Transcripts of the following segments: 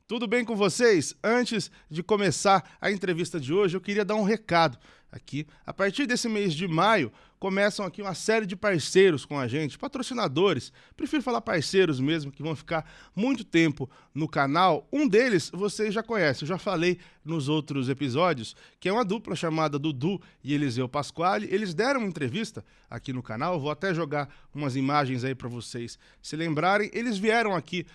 Tudo bem com vocês? Antes de começar a entrevista de hoje, eu queria dar um recado aqui. A partir desse mês de maio, começam aqui uma série de parceiros com a gente, patrocinadores. Prefiro falar parceiros mesmo, que vão ficar muito tempo no canal. Um deles vocês já conhecem, eu já falei nos outros episódios, que é uma dupla chamada Dudu e Eliseu Pasquale. Eles deram uma entrevista aqui no canal, vou até jogar umas imagens aí para vocês se lembrarem. Eles vieram aqui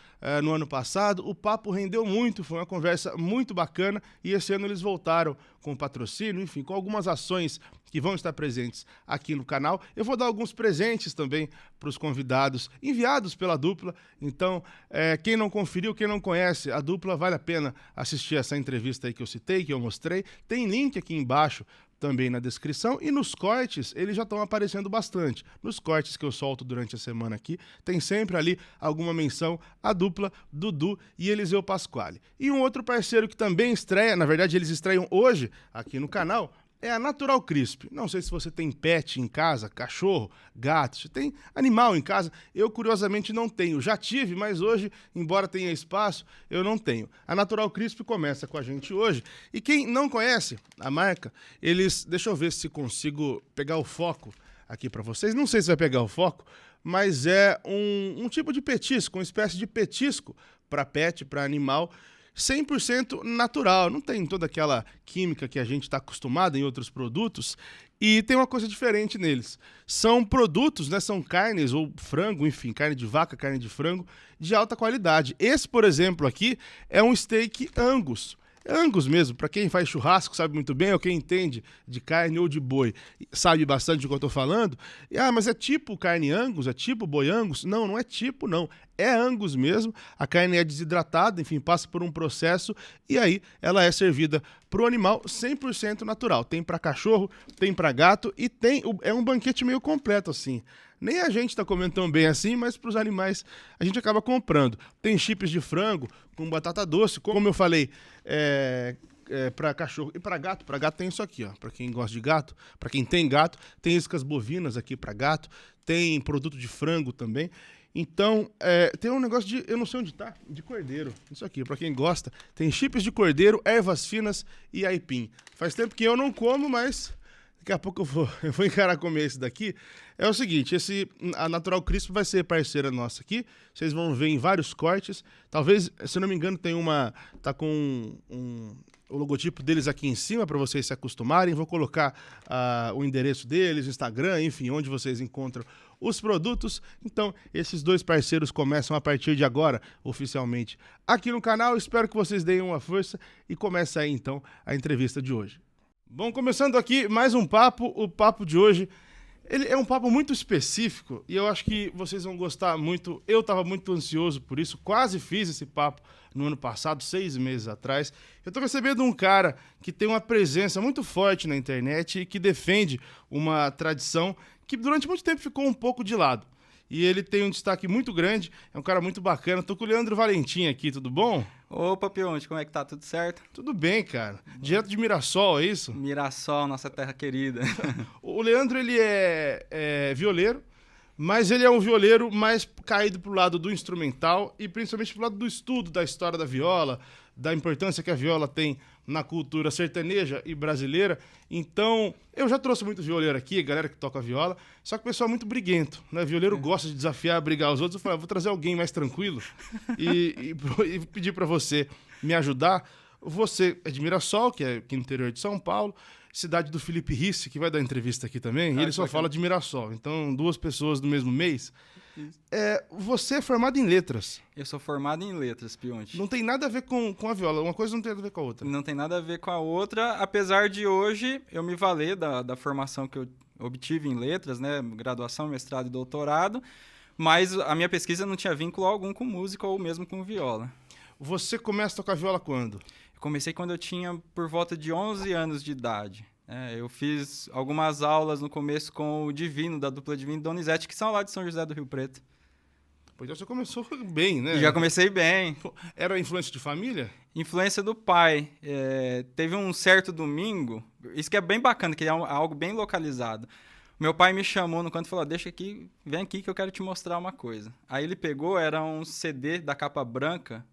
no ano passado, o papo rendeu muito, foi uma conversa muito bacana e esse ano eles voltaram com patrocínio, enfim, com algumas ações que vão estar presentes aqui no canal. Eu vou dar alguns presentes também para os convidados enviados pela dupla. Então, quem não conferiu, quem não conhece a dupla, vale a pena assistir essa entrevista aí que eu citei, que eu mostrei. Tem link aqui embaixo também na descrição, e nos cortes eles já estão aparecendo bastante. Nos cortes que eu solto durante a semana aqui, tem sempre ali alguma menção à dupla Dudu e Eliseu Pasquale. E um outro parceiro que também estreia, na verdade eles estreiam hoje aqui no canal, é a Natural Crisp. Não sei se você tem pet em casa, cachorro, gato, se tem animal em casa. Eu, curiosamente, não tenho. Já tive, mas hoje, embora tenha espaço, eu não tenho. A Natural Crisp começa com a gente hoje. E quem não conhece a marca, eles... Deixa eu ver se consigo pegar o foco aqui para vocês. Não sei se vai pegar o foco, mas é um tipo de petisco, uma espécie de petisco para pet, para animal, 100% natural, não tem toda aquela química que a gente está acostumado em outros produtos, e tem uma coisa diferente neles. São produtos, né, são carnes ou frango, enfim, carne de vaca, carne de frango, de alta qualidade. Esse, por exemplo, aqui é um steak Angus. Angus mesmo, para quem faz churrasco sabe muito bem, ou quem entende de carne ou de boi sabe bastante do que eu tô falando. Mas é tipo carne Angus, é tipo boi Angus? Não, não é tipo não, é Angus mesmo. A carne é desidratada, enfim, passa por um processo e aí ela é servida pro animal 100% natural. Tem para cachorro, tem para gato e é um banquete meio completo assim. Nem a gente tá comendo tão bem assim, mas para os animais a gente acaba comprando. Tem chips de frango com batata doce, como eu falei, para cachorro e para gato. Para gato tem isso aqui, ó. Para quem gosta de gato, para quem tem gato, tem iscas bovinas aqui para gato, tem produto de frango também. Então, tem um negócio de, eu não sei onde tá, de cordeiro. Isso aqui, para quem gosta, tem chips de cordeiro, ervas finas e aipim. Faz tempo que eu não como, mas daqui a pouco eu vou encarar comer esse daqui. É o seguinte, a Natural Crisp vai ser parceira nossa aqui. Vocês vão ver em vários cortes. Talvez, se não me engano, tem tá com o logotipo deles aqui em cima para vocês se acostumarem. Vou colocar o endereço deles, Instagram, enfim, onde vocês encontram os produtos. Então, esses dois parceiros começam a partir de agora, oficialmente, aqui no canal. Espero que vocês deem uma força e comece aí, então, a entrevista de hoje. Bom, começando aqui mais um papo. O papo de hoje, ele é um papo muito específico e eu acho que vocês vão gostar muito. Eu estava muito ansioso por isso, quase fiz esse papo no ano passado, 6 meses atrás. Eu estou recebendo um cara que tem uma presença muito forte na internet e que defende uma tradição que durante muito tempo ficou um pouco de lado. E ele tem um destaque muito grande, é um cara muito bacana. Tô com o Leandro Valentim aqui, tudo bom? Opa, Pionte, como é que tá? Tudo certo? Tudo bem, cara. Direto de Mirassol, é isso? Mirassol, nossa terra querida. O Leandro, ele é violeiro, mas ele é um violeiro mais caído pro lado do instrumental e principalmente pro lado do estudo da história da viola, da importância que a viola tem na cultura sertaneja e brasileira. Então, eu já trouxe muito violeiro aqui, galera que toca viola, só que o pessoal é muito briguento, né? Violeiro gosta de desafiar, brigar os outros. Eu falei, vou trazer alguém mais tranquilo e pedir para você me ajudar. Você é de Mirassol, que é aqui no interior de São Paulo, cidade do Felipe Risse, que vai dar entrevista aqui também, e ele só fala de Mirassol. Então, duas pessoas do mesmo mês. Você é formado em letras. Eu sou formado em letras, Pionte. Não tem nada a ver com a viola, uma coisa não tem nada a ver com a outra. Não tem nada a ver com a outra, apesar de hoje eu me valer da formação que eu obtive em letras, né? Graduação, mestrado e doutorado, mas a minha pesquisa não tinha vínculo algum com música ou mesmo com viola. Você começa a tocar viola quando? Eu comecei quando eu tinha por volta de 11 anos de idade. Eu fiz algumas aulas no começo com o Divino, da dupla Divino e Donizete, que são lá de São José do Rio Preto. Pois você começou bem, né? E já comecei bem. Era influência de família? Influência do pai. Teve um certo domingo, isso que é bem bacana, que é algo bem localizado. Meu pai me chamou no canto e falou, deixa aqui, vem aqui que eu quero te mostrar uma coisa. Aí ele pegou, era um CD da capa branca,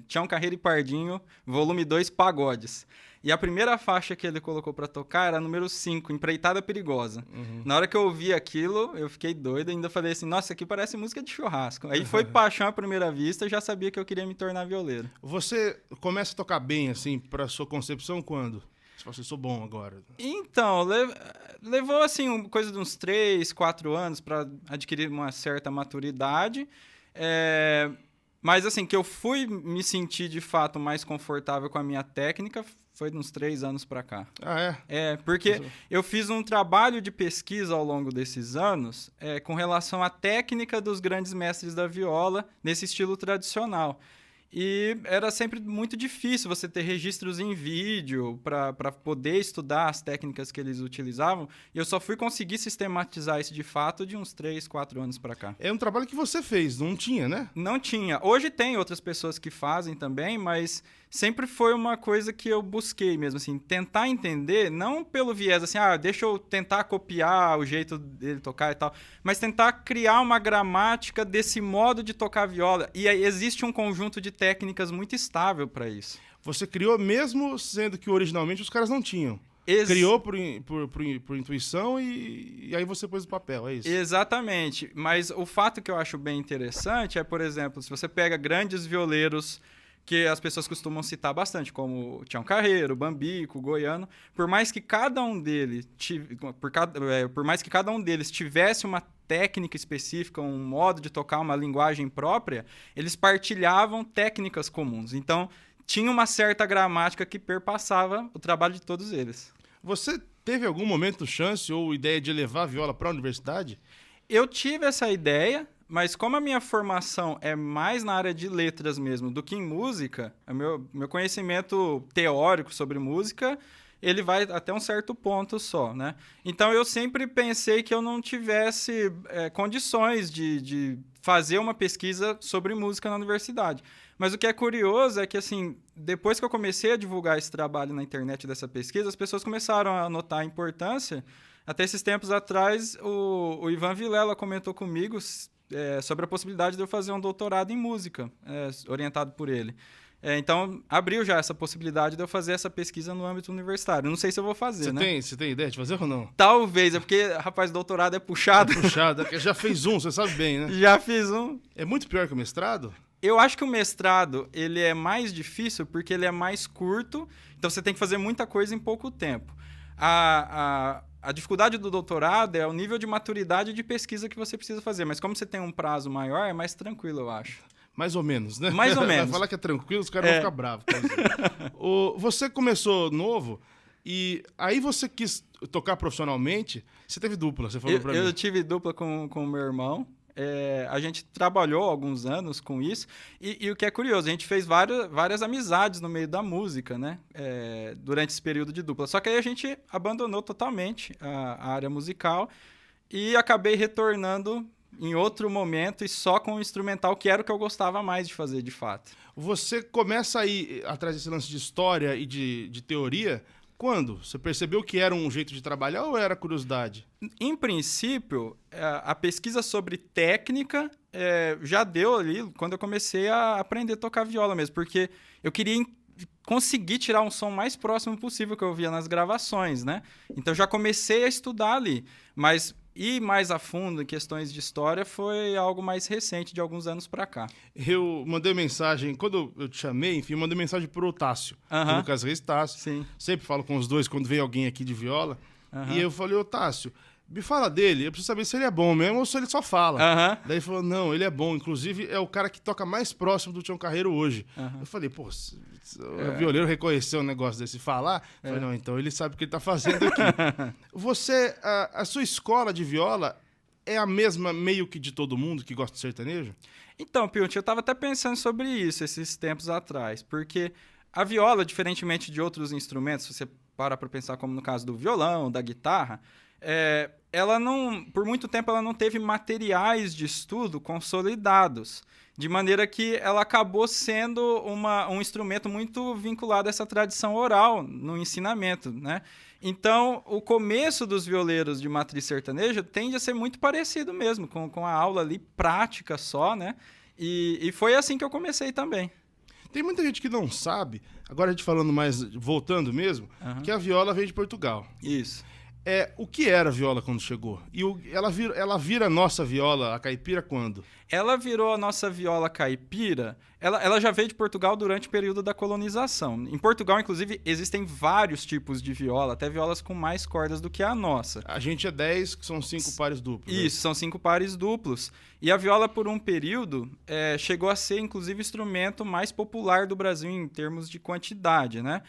Tião Carreiro e Pardinho, volume 2, Pagodes. E a primeira faixa que ele colocou pra tocar era a número 5, Empreitada Perigosa. Na hora que eu ouvi aquilo, eu fiquei doido, ainda falei assim, nossa, isso aqui parece música de churrasco. Aí foi paixão à primeira vista, eu já sabia que eu queria me tornar violeiro. Você começa a tocar bem, assim, pra sua concepção, quando? Se você sou bom agora. Então, levou, assim, coisa de uns 3, 4 anos pra adquirir uma certa maturidade. Mas, assim, que eu fui me sentir, de fato, mais confortável com a minha técnica foi de uns 3 anos pra cá. Ah, é? Porque eu fiz um trabalho de pesquisa ao longo desses anos com relação à técnica dos grandes mestres da viola nesse estilo tradicional. E era sempre muito difícil você ter registros em vídeo para poder estudar as técnicas que eles utilizavam. E eu só fui conseguir sistematizar isso de fato de uns 3, 4 anos para cá. É um trabalho que você fez, não tinha, né? Não tinha. Hoje tem outras pessoas que fazem também, mas sempre foi uma coisa que eu busquei mesmo, assim, tentar entender, não pelo viés assim, deixa eu tentar copiar o jeito dele tocar e tal, mas tentar criar uma gramática desse modo de tocar viola. E aí existe um conjunto de técnicas muito estável para isso. Você criou mesmo sendo que originalmente os caras não tinham. Criou por intuição e aí você pôs o papel, é isso? Exatamente. Mas o fato que eu acho bem interessante é, por exemplo, se você pega grandes violeiros que as pessoas costumam citar bastante, como o Tião Carreiro, o Bambico, o Goiano, por mais que cada um deles tivesse uma técnica específica, um modo de tocar, uma linguagem própria, eles partilhavam técnicas comuns. Então, tinha uma certa gramática que perpassava o trabalho de todos eles. Você teve algum momento chance ou ideia de levar a viola para a universidade? Eu tive essa ideia, mas como a minha formação é mais na área de letras mesmo do que em música, meu conhecimento teórico sobre música, ele vai até um certo ponto só, né? Então eu sempre pensei que eu não tivesse condições de fazer uma pesquisa sobre música na universidade. Mas o que é curioso é que, assim, depois que eu comecei a divulgar esse trabalho na internet dessa pesquisa, as pessoas começaram a notar a importância. Até esses tempos atrás, o Ivan Vilela comentou comigo sobre a possibilidade de eu fazer um doutorado em música, orientado por ele. Então, abriu já essa possibilidade de eu fazer essa pesquisa no âmbito universitário. Não sei se eu vou fazer, né? Você tem ideia de fazer ou não? Talvez, porque, rapaz, doutorado é puxado. Puxado, já fez um, você sabe bem, né? Já fiz um. É muito pior que o mestrado? Eu acho que o mestrado, ele é mais difícil porque ele é mais curto, então você tem que fazer muita coisa em pouco tempo. A dificuldade do doutorado é o nível de maturidade de pesquisa que você precisa fazer, mas como você tem um prazo maior, é mais tranquilo, eu acho. Mais ou menos, né? Mais ou menos. Vai falar que é tranquilo, os caras vão ficar bravos. Você começou novo e aí você quis tocar profissionalmente. Você teve dupla, você falou pra mim. Eu tive dupla com o meu irmão. A gente trabalhou alguns anos com isso. E o que é curioso, a gente fez várias amizades no meio da música, né? Durante esse período de dupla. Só que aí a gente abandonou totalmente a área musical e acabei retornando em outro momento e só com o instrumental, que era o que eu gostava mais de fazer, de fato. Você começa a ir atrás desse lance de história e de teoria quando? Você percebeu que era um jeito de trabalhar ou era curiosidade? Em princípio, a pesquisa sobre técnica já deu ali quando eu comecei a aprender a tocar viola mesmo, porque eu queria conseguir tirar um som mais próximo possível que eu via nas gravações, né? Então já comecei a estudar ali, mas ir mais a fundo em questões de história foi algo mais recente, de alguns anos pra cá. Eu mandei mensagem, quando eu te chamei, enfim, eu mandei mensagem pro Tássio, pro Lucas Reis Tássio. Sim. Sempre falo com os dois quando vem alguém aqui de viola. E eu falei, ô Tássio, me fala dele, eu preciso saber se ele é bom mesmo ou se ele só fala. Daí ele falou, não, ele é bom, inclusive é o cara que toca mais próximo do Tião Carreiro hoje. Eu falei, pô, o violeiro reconheceu um negócio desse falar? Eu falei, não, então ele sabe o que ele tá fazendo aqui. Você, a sua escola de viola é a mesma meio que de todo mundo que gosta de sertanejo? Então, Piuti, eu tava até pensando sobre isso esses tempos atrás, porque a viola, diferentemente de outros instrumentos, se você para pensar como no caso do violão, da guitarra, ela não, por muito tempo ela não teve materiais de estudo consolidados, de maneira que ela acabou sendo um instrumento muito vinculado a essa tradição oral no ensinamento, né? Então, o começo dos violeiros de matriz sertaneja tende a ser muito parecido mesmo, com a aula ali prática só, né? E foi assim que eu comecei também. Tem muita gente que não sabe, agora a gente falando mais, voltando mesmo, que a viola veio de Portugal. Isso. O que era a viola quando chegou? E ela vira nossa viola, a caipira, quando? Ela virou a nossa viola caipira. Ela já veio de Portugal durante o período da colonização. Em Portugal, inclusive, existem vários tipos de viola, até violas com mais cordas do que a nossa. A gente é 10, que são 5 pares duplos. Isso, são 5 pares duplos. E a viola, por um período, chegou a ser, inclusive, o instrumento mais popular do Brasil em termos de quantidade, né?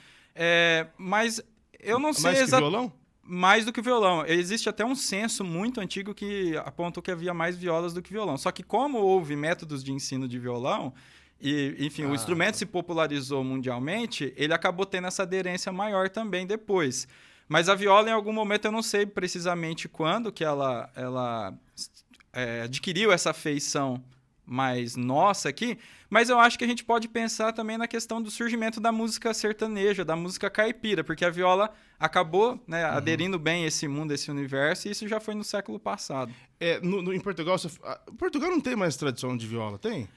Mas eu não sei exatamente. Mais que violão? Mais do que o violão. Existe até um censo muito antigo que apontou que havia mais violas do que violão. Só que como houve métodos de ensino de violão, e, enfim, o instrumento se popularizou mundialmente, ele acabou tendo essa aderência maior também depois. Mas a viola, em algum momento, eu não sei precisamente quando que ela adquiriu essa feição mais nossa aqui, mas eu acho que a gente pode pensar também na questão do surgimento da música sertaneja, da música caipira, porque a viola acabou, né, aderindo bem a esse mundo, a esse universo, e isso já foi no século passado. Em Portugal, Portugal não tem mais tradição de viola, tem?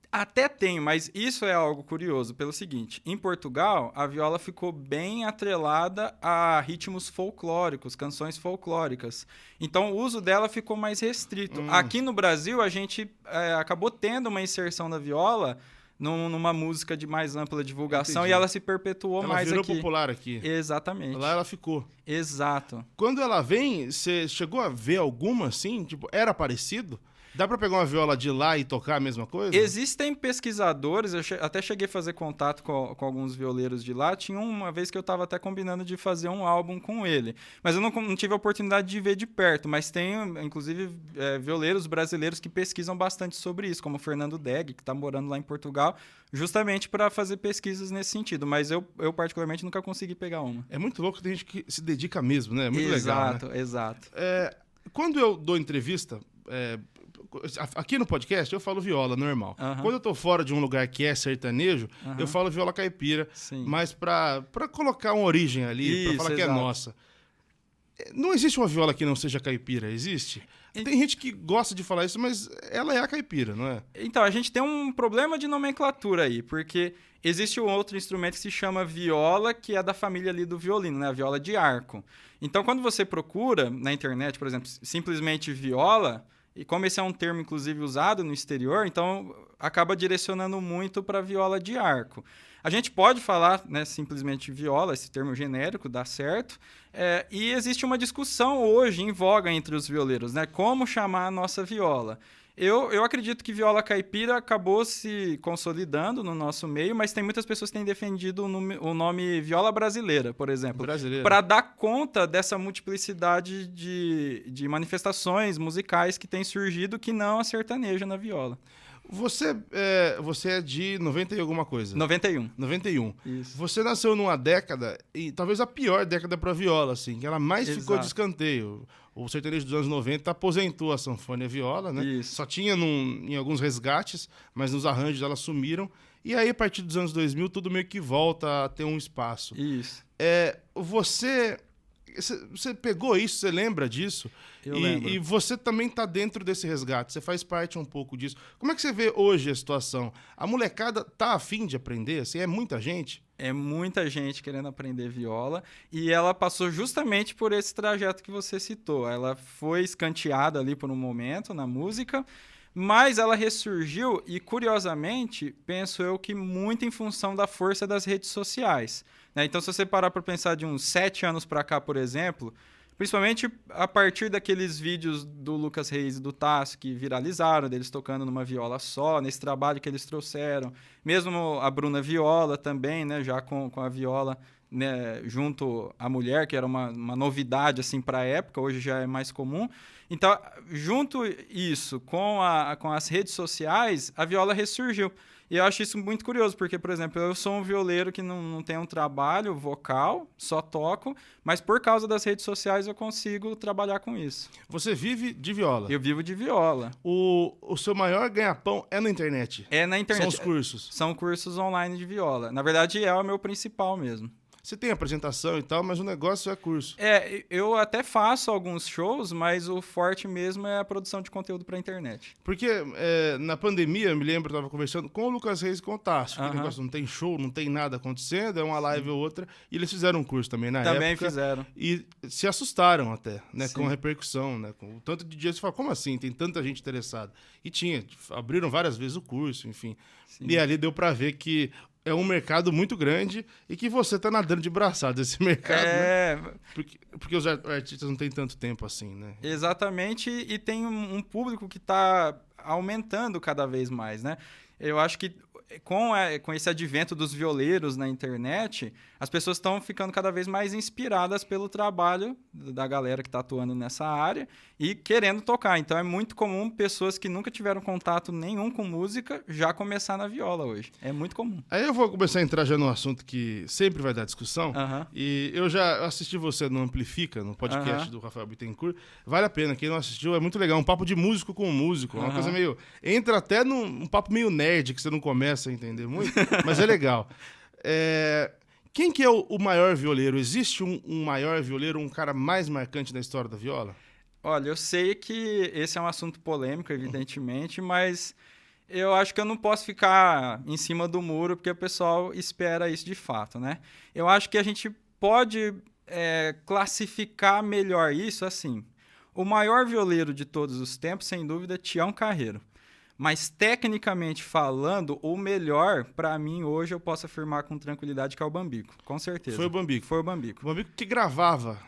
Até tem, mas isso é algo curioso, pelo seguinte, em Portugal, a viola ficou bem atrelada a ritmos folclóricos, canções folclóricas. Então, o uso dela ficou mais restrito. Aqui no Brasil, a gente acabou tendo uma inserção da viola numa música de mais ampla divulgação. Entendi. E ela se perpetuou ela mais virou aqui. popular aqui. Exatamente. Lá ela ficou. Exato. Quando ela vem, você chegou a ver alguma assim? Tipo, era parecido? Dá pra pegar uma viola de lá e tocar a mesma coisa? Existem pesquisadores, eu até cheguei a fazer contato com alguns violeiros de lá. Tinha uma vez que eu estava até combinando de fazer um álbum com ele. Mas eu não tive a oportunidade de ver de perto. Mas tem, inclusive, violeiros brasileiros que pesquisam bastante sobre isso, como o Fernando Deg, que está morando lá em Portugal, justamente para fazer pesquisas nesse sentido. Mas eu, particularmente, nunca consegui pegar uma. É muito louco, tem gente que se dedica mesmo, né? É muito legal, né? Exato. Quando eu dou entrevista... aqui no podcast eu falo viola normal. Quando eu tô fora de um lugar que é sertanejo, eu falo viola caipira. Sim. Mas pra colocar uma origem ali, Isso, pra falar que exato. é nossa. Não existe uma viola que não seja caipira, existe? Tem gente que gosta de falar isso, mas ela é a caipira, não é? Então, a gente tem um problema de nomenclatura aí, porque existe um outro instrumento que se chama viola, que é da família ali do violino, né? A viola de arco. Então, quando você procura na internet, por exemplo, simplesmente viola... E como esse é um termo, inclusive, usado no exterior, então acaba direcionando muito para viola de arco. A gente pode falar, né, simplesmente viola, esse termo genérico, dá certo. E existe uma discussão hoje em voga entre os violeiros, né? Como chamar a nossa viola? Eu acredito que viola caipira acabou se consolidando no nosso meio, mas tem muitas pessoas que têm defendido o nome viola brasileira, por exemplo, para dar conta dessa multiplicidade de manifestações musicais que tem surgido que não a sertaneja na viola. Você é de 90 e alguma coisa? 91. 91. Isso. Você nasceu numa década, e talvez a pior década para viola, assim, que ela mais ficou de escanteio. O sertanejo dos anos 90 aposentou a sanfona e a viola, né? Isso. Só tinha em alguns resgates, mas nos arranjos elas sumiram. E aí, a partir dos anos 2000, tudo meio que volta a ter um espaço. Isso. Você pegou isso, você lembra disso? Eu lembro. E você também está dentro desse resgate, você faz parte um pouco disso. Como é que você vê hoje a situação? A molecada tá afim de aprender? Assim, é muita gente? É muita gente querendo aprender viola e ela passou justamente por esse trajeto que você citou. Ela foi escanteada ali por um momento na música, mas ela ressurgiu e, curiosamente, penso eu que muito em função da força das redes sociais, né? Então, se você parar para pensar de uns 7 anos para cá, por exemplo, principalmente a partir daqueles vídeos do Lucas Reis e do Tasso que viralizaram, deles tocando numa viola só, nesse trabalho que eles trouxeram. Mesmo a Bruna Viola também, né, já com a viola, né, junto à mulher, que era uma novidade assim, para a época, hoje já é mais comum. Então, junto isso com as redes sociais, a viola ressurgiu. E eu acho isso muito curioso, porque, por exemplo, eu sou um violeiro que não tem um trabalho vocal, só toco, mas por causa das redes sociais eu consigo trabalhar com isso. Você vive de viola? Eu vivo de viola. O seu maior ganha-pão é na internet? É na internet. São os cursos? São cursos online de viola. Na verdade, é o meu principal mesmo. você tem apresentação e tal, mas o negócio é curso. Eu até faço alguns shows, mas o forte mesmo é a produção de conteúdo pra internet. Porque na pandemia, eu me lembro, eu tava conversando com o Lucas Reis e com o Tássio, que o negócio não tem show, não tem nada acontecendo, é uma live ou outra, e eles fizeram um curso também na época. Também fizeram. E se assustaram até, né, Sim. com a repercussão, né, com o tanto de dias, você fala, como assim, tem tanta gente interessada? E tinha, abriram várias vezes o curso, enfim. Sim. E ali deu pra ver que é um mercado muito grande e que você tá nadando de braçada nesse mercado, né? Porque os artistas não têm tanto tempo assim, né? Exatamente, e tem um público que está aumentando cada vez mais, né? Eu acho que com esse advento dos violeiros na internet, as pessoas estão ficando cada vez mais inspiradas pelo trabalho da galera que está atuando nessa área e querendo tocar. Então é muito comum pessoas que nunca tiveram contato nenhum com música já começar na viola hoje. É muito comum. Aí eu vou começar a entrar já num assunto que sempre vai dar discussão. E eu já assisti você no Amplifica, no podcast do Rafael Bittencourt. Vale a pena, quem não assistiu, é muito legal. Um papo de músico com músico. Uma coisa meio... Entra até num papo meio nerd, que você não começa a entender muito, mas é legal. Quem que é o maior violeiro? Existe um maior violeiro, um cara mais marcante da história da viola? Olha, eu sei que esse é um assunto polêmico, evidentemente, mas eu acho que eu não posso ficar em cima do muro, porque o pessoal espera isso de fato, né? Eu acho que a gente pode classificar melhor isso assim. O maior violeiro de todos os tempos, sem dúvida, é Tião Carreiro. Mas, tecnicamente falando, o melhor, pra mim, hoje, eu posso afirmar com tranquilidade que é o Bambico. Com certeza. Foi o Bambico. Foi o Bambico. O Bambico que gravava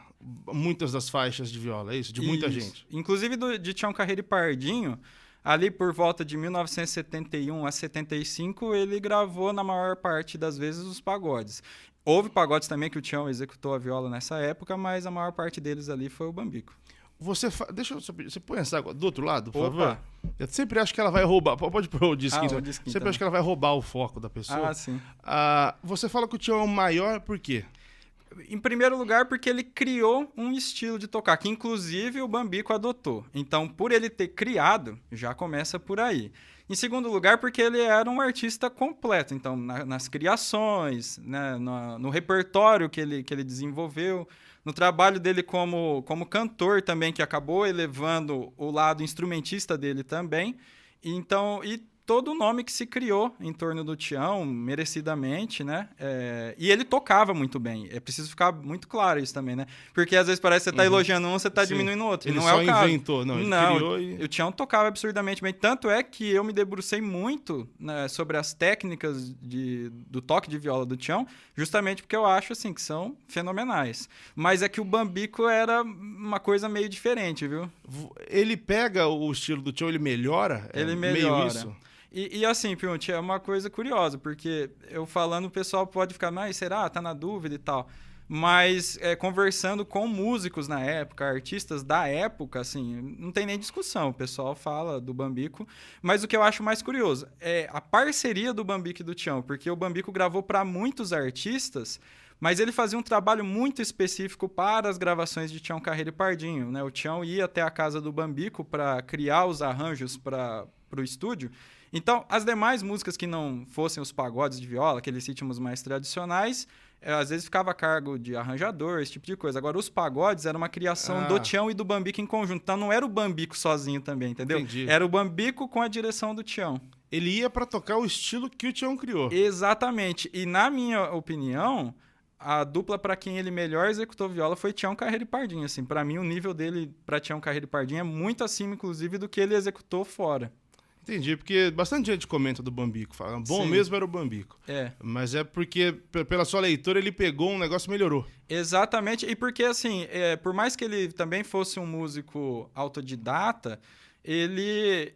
muitas das faixas de viola, é isso? De muita gente. Inclusive de Tião Carreiro e Pardinho, ali por volta de 1971 a 75, ele gravou, na maior parte das vezes, os pagodes. Houve pagodes também que o Tião executou a viola nessa época, mas a maior parte deles ali foi o Bambico. Deixa eu saber, você põe essa água do outro lado, por Opa. favor? Eu sempre acho que ela vai roubar. Pode pôr o disquinho. o disquinho Sempre acho que ela vai roubar o foco da pessoa. Sim. Você fala que o Tião é o maior, por quê? Em primeiro lugar, porque ele criou um estilo de tocar, que inclusive o Bambico adotou. Então, por ele ter criado, já começa por aí. Em segundo lugar, porque ele era um artista completo. Então, nas criações, né, no repertório que ele desenvolveu, no trabalho dele como cantor também, que acabou elevando o lado instrumentista dele também. Então, e todo o nome que se criou em torno do Tião, merecidamente, né? E ele tocava muito bem. É preciso ficar muito claro isso também, né? Porque às vezes parece que você está elogiando um, você está diminuindo o outro. Ele não só é o caso. inventou, não, ele criou e... O Tião tocava absurdamente bem. Tanto é que eu me debrucei muito, né, sobre as técnicas do toque de viola do Tião, justamente porque eu acho, assim, que são fenomenais. Mas é que o Bambico era uma coisa meio diferente, viu? Ele pega o estilo do Tião, ele melhora? Ele melhora. Meio isso? E assim, Piunti, é uma coisa curiosa, porque eu falando, o pessoal pode ficar, mas será? Tá na dúvida e tal. Mas conversando com músicos na época, artistas da época, assim, não tem nem discussão. O pessoal fala do Bambico. Mas o que eu acho mais curioso é a parceria do Bambico e do Tião, porque o Bambico gravou para muitos artistas, mas ele fazia um trabalho muito específico para as gravações de Tião Carreiro e Pardinho, né? O Tião ia até a casa do Bambico para criar os arranjos para o estúdio. Então, as demais músicas que não fossem os pagodes de viola, aqueles ritmos mais tradicionais, às vezes ficava a cargo de arranjador, esse tipo de coisa. Agora, os pagodes era uma criação do Tião e do Bambico em conjunto. Então, não era o Bambico sozinho também, entendeu? Entendi. Era o Bambico com a direção do Tião. Ele ia pra tocar o estilo que o Tião criou. Exatamente. E, na minha opinião, a dupla para quem ele melhor executou viola foi Tião Carreiro e Pardinho. Assim, para mim, o nível dele para Tião Carreiro e Pardinho é muito acima, inclusive, do que ele executou fora. Entendi, porque bastante gente comenta do Bambico, fala, bom Sim. mesmo era o Bambico. Mas é porque, pela sua leitura, ele pegou um negócio e melhorou. Exatamente, e porque, assim, por mais que ele também fosse um músico autodidata, ele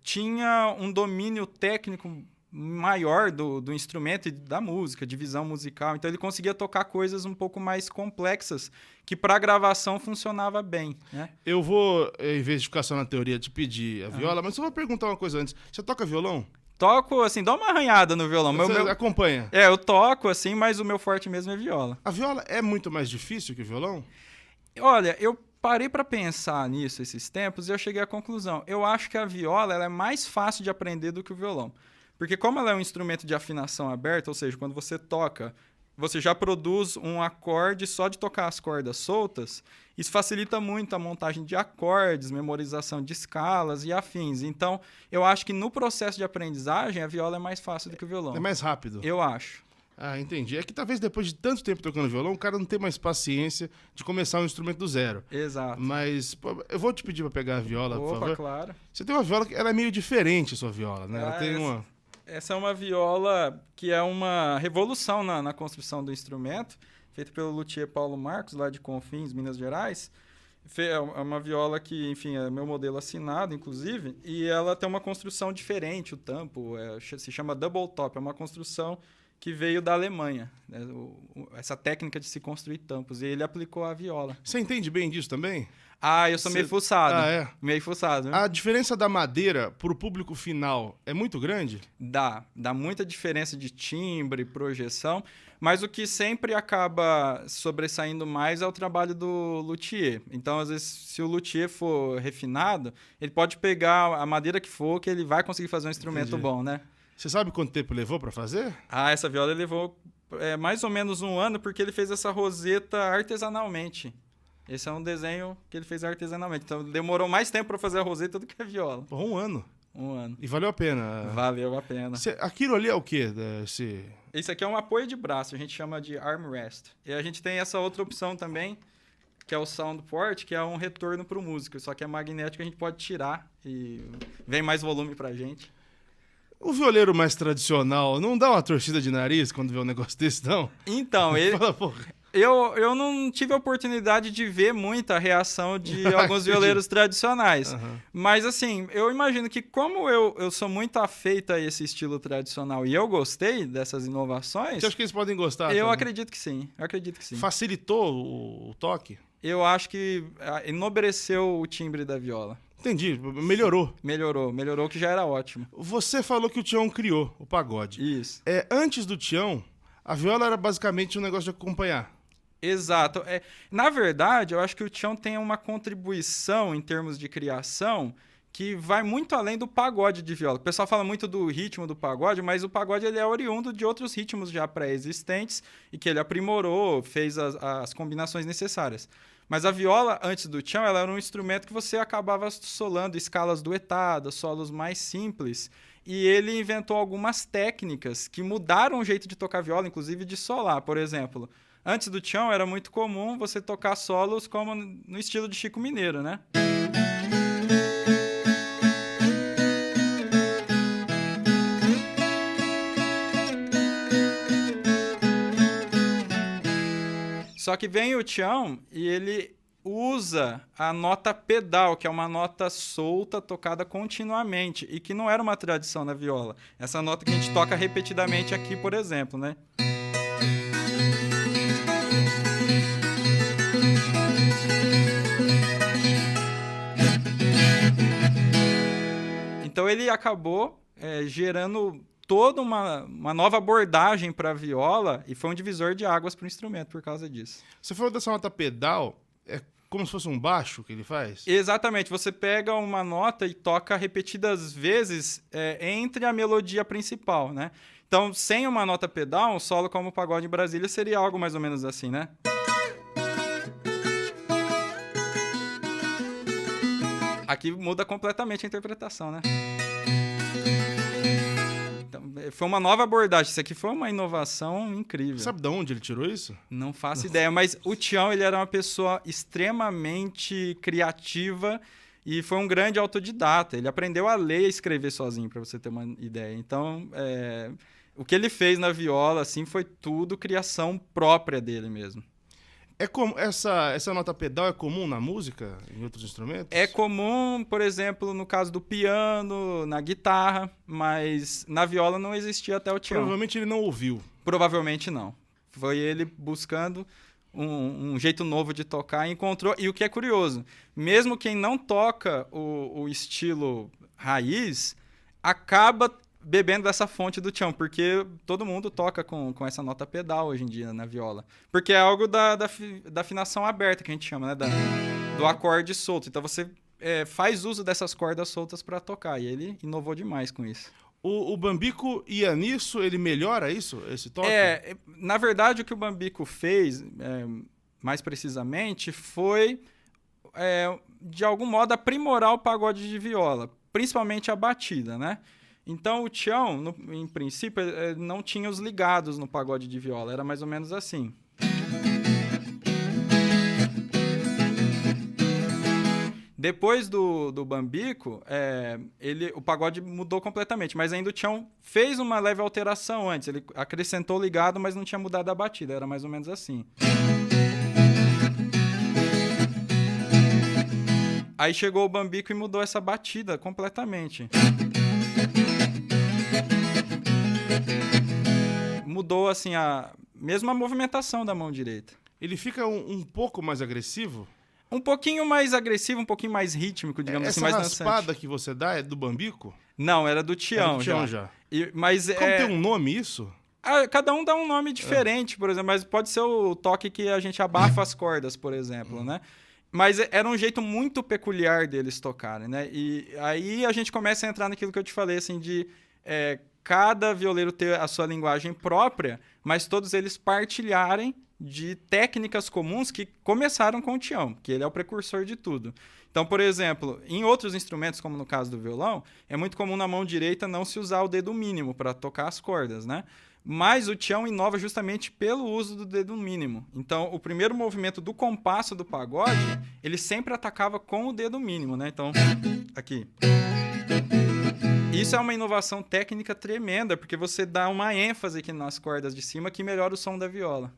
tinha um domínio técnico maior do instrumento e da música, de visão musical. Então, ele conseguia tocar coisas um pouco mais complexas, que para gravação funcionava bem, né? Eu vou, em vez de ficar só na teoria, te pedir a viola, mas eu vou perguntar uma coisa antes. Você toca violão? Toco, assim, dou uma arranhada no violão. Você acompanha? Eu toco, assim, mas o meu forte mesmo é viola. A viola é muito mais difícil que o violão? Olha, eu parei para pensar nisso esses tempos e eu cheguei à conclusão. Eu acho que a viola ela é mais fácil de aprender do que o violão. Porque como ela é um instrumento de afinação aberta, ou seja, quando você toca você já produz um acorde só de tocar as cordas soltas. Isso facilita muito a montagem de acordes, memorização de escalas e afins. Então, eu acho que no processo de aprendizagem, a viola é mais fácil do que o violão. É mais rápido. Eu acho. Ah, entendi. É que talvez depois de tanto tempo tocando violão, o cara não tem mais paciência de começar um instrumento do zero. Exato. Mas pô, eu vou te pedir pra pegar a viola, por Opa, favor. claro. Você tem uma viola que ela é meio diferente, a sua viola, né? Ela tem uma... Essa é uma viola que é uma revolução na construção do instrumento, feita pelo luthier Paulo Marcos, lá de Confins, Minas Gerais. É uma viola que, enfim, é meu modelo assinado, inclusive, e ela tem uma construção diferente, o tampo, se chama double top, é uma construção que veio da Alemanha, né? Essa técnica de se construir tampos, e ele aplicou a viola. Você entende bem disso também? Ah, eu sou meio fuçado. Ah, é? Meio fuçado. A diferença da madeira pro público final é muito grande? Dá muita diferença de timbre, projeção, mas o que sempre acaba sobressaindo mais é o trabalho do luthier. Então, às vezes, se o luthier for refinado, ele pode pegar a madeira que for, que ele vai conseguir fazer um instrumento bom, né? Você sabe quanto tempo levou pra fazer? Ah, essa viola levou mais ou menos 1 ano, porque ele fez essa roseta artesanalmente. Esse é um desenho que ele fez artesanalmente. Então, demorou mais tempo para fazer a roseta do que a viola. Por 1 ano. 1 ano. E valeu a pena? Valeu a pena. Aquilo ali é o quê? Esse aqui é um apoio de braço, a gente chama de armrest. E a gente tem essa outra opção também, que é o sound port, que é um retorno para o músico. Só que é magnético, a gente pode tirar e vem mais volume pra gente. O violeiro mais tradicional não dá uma torcida de nariz quando vê um negócio desse, não? Então, ele... Fala, porra. Eu não tive a oportunidade de ver muita reação de alguns violeiros tradicionais. Uhum. Mas, assim, eu imagino que como eu sou muito afeito a esse estilo tradicional e eu gostei dessas inovações... Você acha que eles podem gostar? Eu também? acredito que sim. Eu acredito que sim. Facilitou o toque? Eu acho que enobreceu o timbre da viola. Entendi. Melhorou. Melhorou, que já era ótimo. Você falou que o Tião criou o pagode. Isso. Antes do Tião, a viola era basicamente um negócio de acompanhar. Exato. Na verdade, eu acho que o Tião tem uma contribuição em termos de criação que vai muito além do pagode de viola. O pessoal fala muito do ritmo do pagode, mas o pagode ele é oriundo de outros ritmos já pré-existentes e que ele aprimorou, fez as combinações necessárias. Mas a viola, antes do Tião, ela era um instrumento que você acabava solando escalas duetadas, solos mais simples. E ele inventou algumas técnicas que mudaram o jeito de tocar viola, inclusive de solar, por exemplo. Antes do Tião, era muito comum você tocar solos como no estilo de Chico Mineiro, né? Só que vem o Tião e ele usa a nota pedal, que é uma nota solta tocada continuamente e que não era uma tradição na viola. Essa nota que a gente toca repetidamente aqui, por exemplo, né? Então ele acabou gerando toda uma nova abordagem para a viola e foi um divisor de águas para o instrumento por causa disso. Você falou dessa nota pedal, é como se fosse um baixo que ele faz? Exatamente, você pega uma nota e toca repetidas vezes entre a melodia principal, né? Então, sem uma nota pedal, um solo como o Pagode em Brasília seria algo mais ou menos assim, né? Aqui muda completamente a interpretação, né? Então, foi uma nova abordagem. Isso aqui foi uma inovação incrível. Sabe de onde ele tirou isso? Não faço ideia, mas o Tião ele era uma pessoa extremamente criativa e foi um grande autodidata. Ele aprendeu a ler e escrever sozinho, para você ter uma ideia. Então, o que ele fez na viola assim, foi tudo criação própria dele mesmo. É como essa nota pedal é comum na música, em outros instrumentos? É comum, por exemplo, no caso do piano, na guitarra, mas na viola não existia até o Tião. Provavelmente ele não ouviu. Provavelmente não. Foi ele buscando um jeito novo de tocar e encontrou. E o que é curioso, mesmo quem não toca o estilo raiz, acaba bebendo dessa fonte do Tião, porque todo mundo toca com essa nota pedal hoje em dia na viola. Porque é algo da afinação aberta, que a gente chama, né? Do acorde solto. Então você faz uso dessas cordas soltas para tocar, e ele inovou demais com isso. O Bambico ia nisso, ele melhora isso, esse toque? Na verdade, o que o Bambico fez, mais precisamente, foi, de algum modo, aprimorar o pagode de viola, principalmente a batida, né? Então, o Tião, em princípio, não tinha os ligados no pagode de viola, era mais ou menos assim. Depois do Bambico, o pagode mudou completamente, mas ainda o Tião fez uma leve alteração antes. Ele acrescentou o ligado, mas não tinha mudado a batida, era mais ou menos assim. Aí chegou o Bambico e mudou essa batida completamente. Mudou, assim, mesmo a movimentação da mão direita. Ele fica um pouco mais agressivo? Um pouquinho mais agressivo, um pouquinho mais rítmico, digamos assim, mais dançante. Essa raspada que você dá é do Bambico? Não, era do Tião, já. Mas como tem um nome isso? Cada um dá um nome diferente, por exemplo, mas pode ser o toque que a gente abafa as cordas, por exemplo, né? Mas era um jeito muito peculiar deles tocarem, né? E aí a gente começa a entrar naquilo que eu te falei, assim, de cada violeiro ter a sua linguagem própria, mas todos eles partilharem de técnicas comuns que começaram com o Tião, que ele é o precursor de tudo. Então, por exemplo, em outros instrumentos, como no caso do violão, é muito comum na mão direita não se usar o dedo mínimo para tocar as cordas, né? Mas o Tião inova justamente pelo uso do dedo mínimo. Então, o primeiro movimento do compasso do pagode, ele sempre atacava com o dedo mínimo, né? Então, aqui. Isso é uma inovação técnica tremenda, porque você dá uma ênfase aqui nas cordas de cima que melhora o som da viola.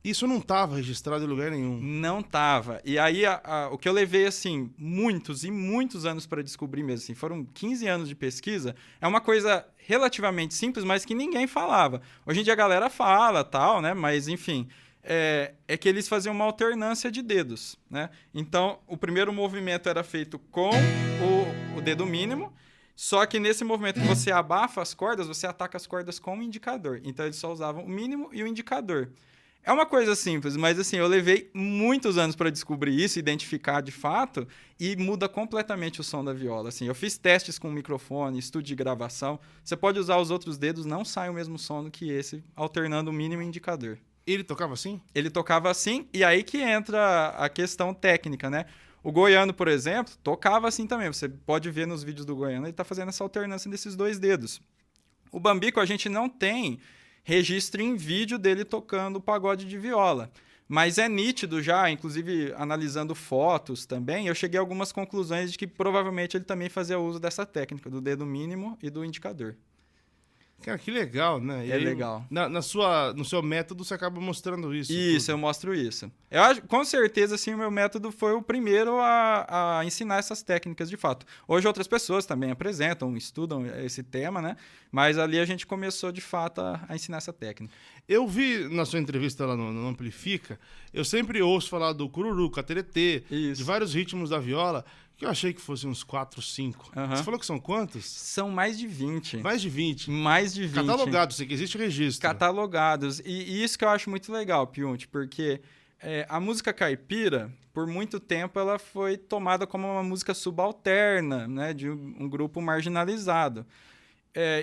Isso não estava registrado em lugar nenhum. Não estava. E aí, o que eu levei, assim, muitos e muitos anos para descobrir mesmo, assim, foram 15 anos de pesquisa, é uma coisa relativamente simples, mas que ninguém falava. Hoje em dia a galera fala, tal, né? Mas, enfim, é que eles faziam uma alternância de dedos, né? Então, o primeiro movimento era feito com o dedo mínimo, só que nesse movimento que você abafa as cordas, você ataca as cordas com o indicador. Então, eles só usavam o mínimo e o indicador. É uma coisa simples, mas assim, eu levei muitos anos para descobrir isso, identificar de fato, e muda completamente o som da viola. Assim, eu fiz testes com microfone, estúdio de gravação. Você pode usar os outros dedos, não sai o mesmo som do que esse, alternando o mínimo e o indicador. Ele tocava assim? Ele tocava assim, e aí que entra a questão técnica, né? O Goiano, por exemplo, tocava assim também. Você pode ver nos vídeos do Goiano, ele está fazendo essa alternância desses dois dedos. O Bambico, a gente não tem registro em vídeo dele tocando pagode de viola. Mas é nítido já, inclusive analisando fotos também, eu cheguei a algumas conclusões de que provavelmente ele também fazia uso dessa técnica, do dedo mínimo e do indicador. Cara, que legal, né? E é aí, legal. No seu método, você acaba mostrando isso. Isso, tudo. Eu mostro isso. Eu acho, com certeza, assim, o meu método foi o primeiro a ensinar essas técnicas de fato. Hoje outras pessoas também apresentam, estudam esse tema, né? Mas ali a gente começou, de fato, a ensinar essa técnica. Eu vi na sua entrevista lá no Amplifica, eu sempre ouço falar do cururu, cateretê, de vários ritmos da viola, que eu achei que fossem uns 4, 5. Você falou que são quantos? São mais de 20. Mais de 20? Mais de 20. Catalogados, sei que existe registro. Catalogados. E isso que eu acho muito legal, Piunte, porque a música caipira, por muito tempo, ela foi tomada como uma música subalterna, né, de um grupo marginalizado.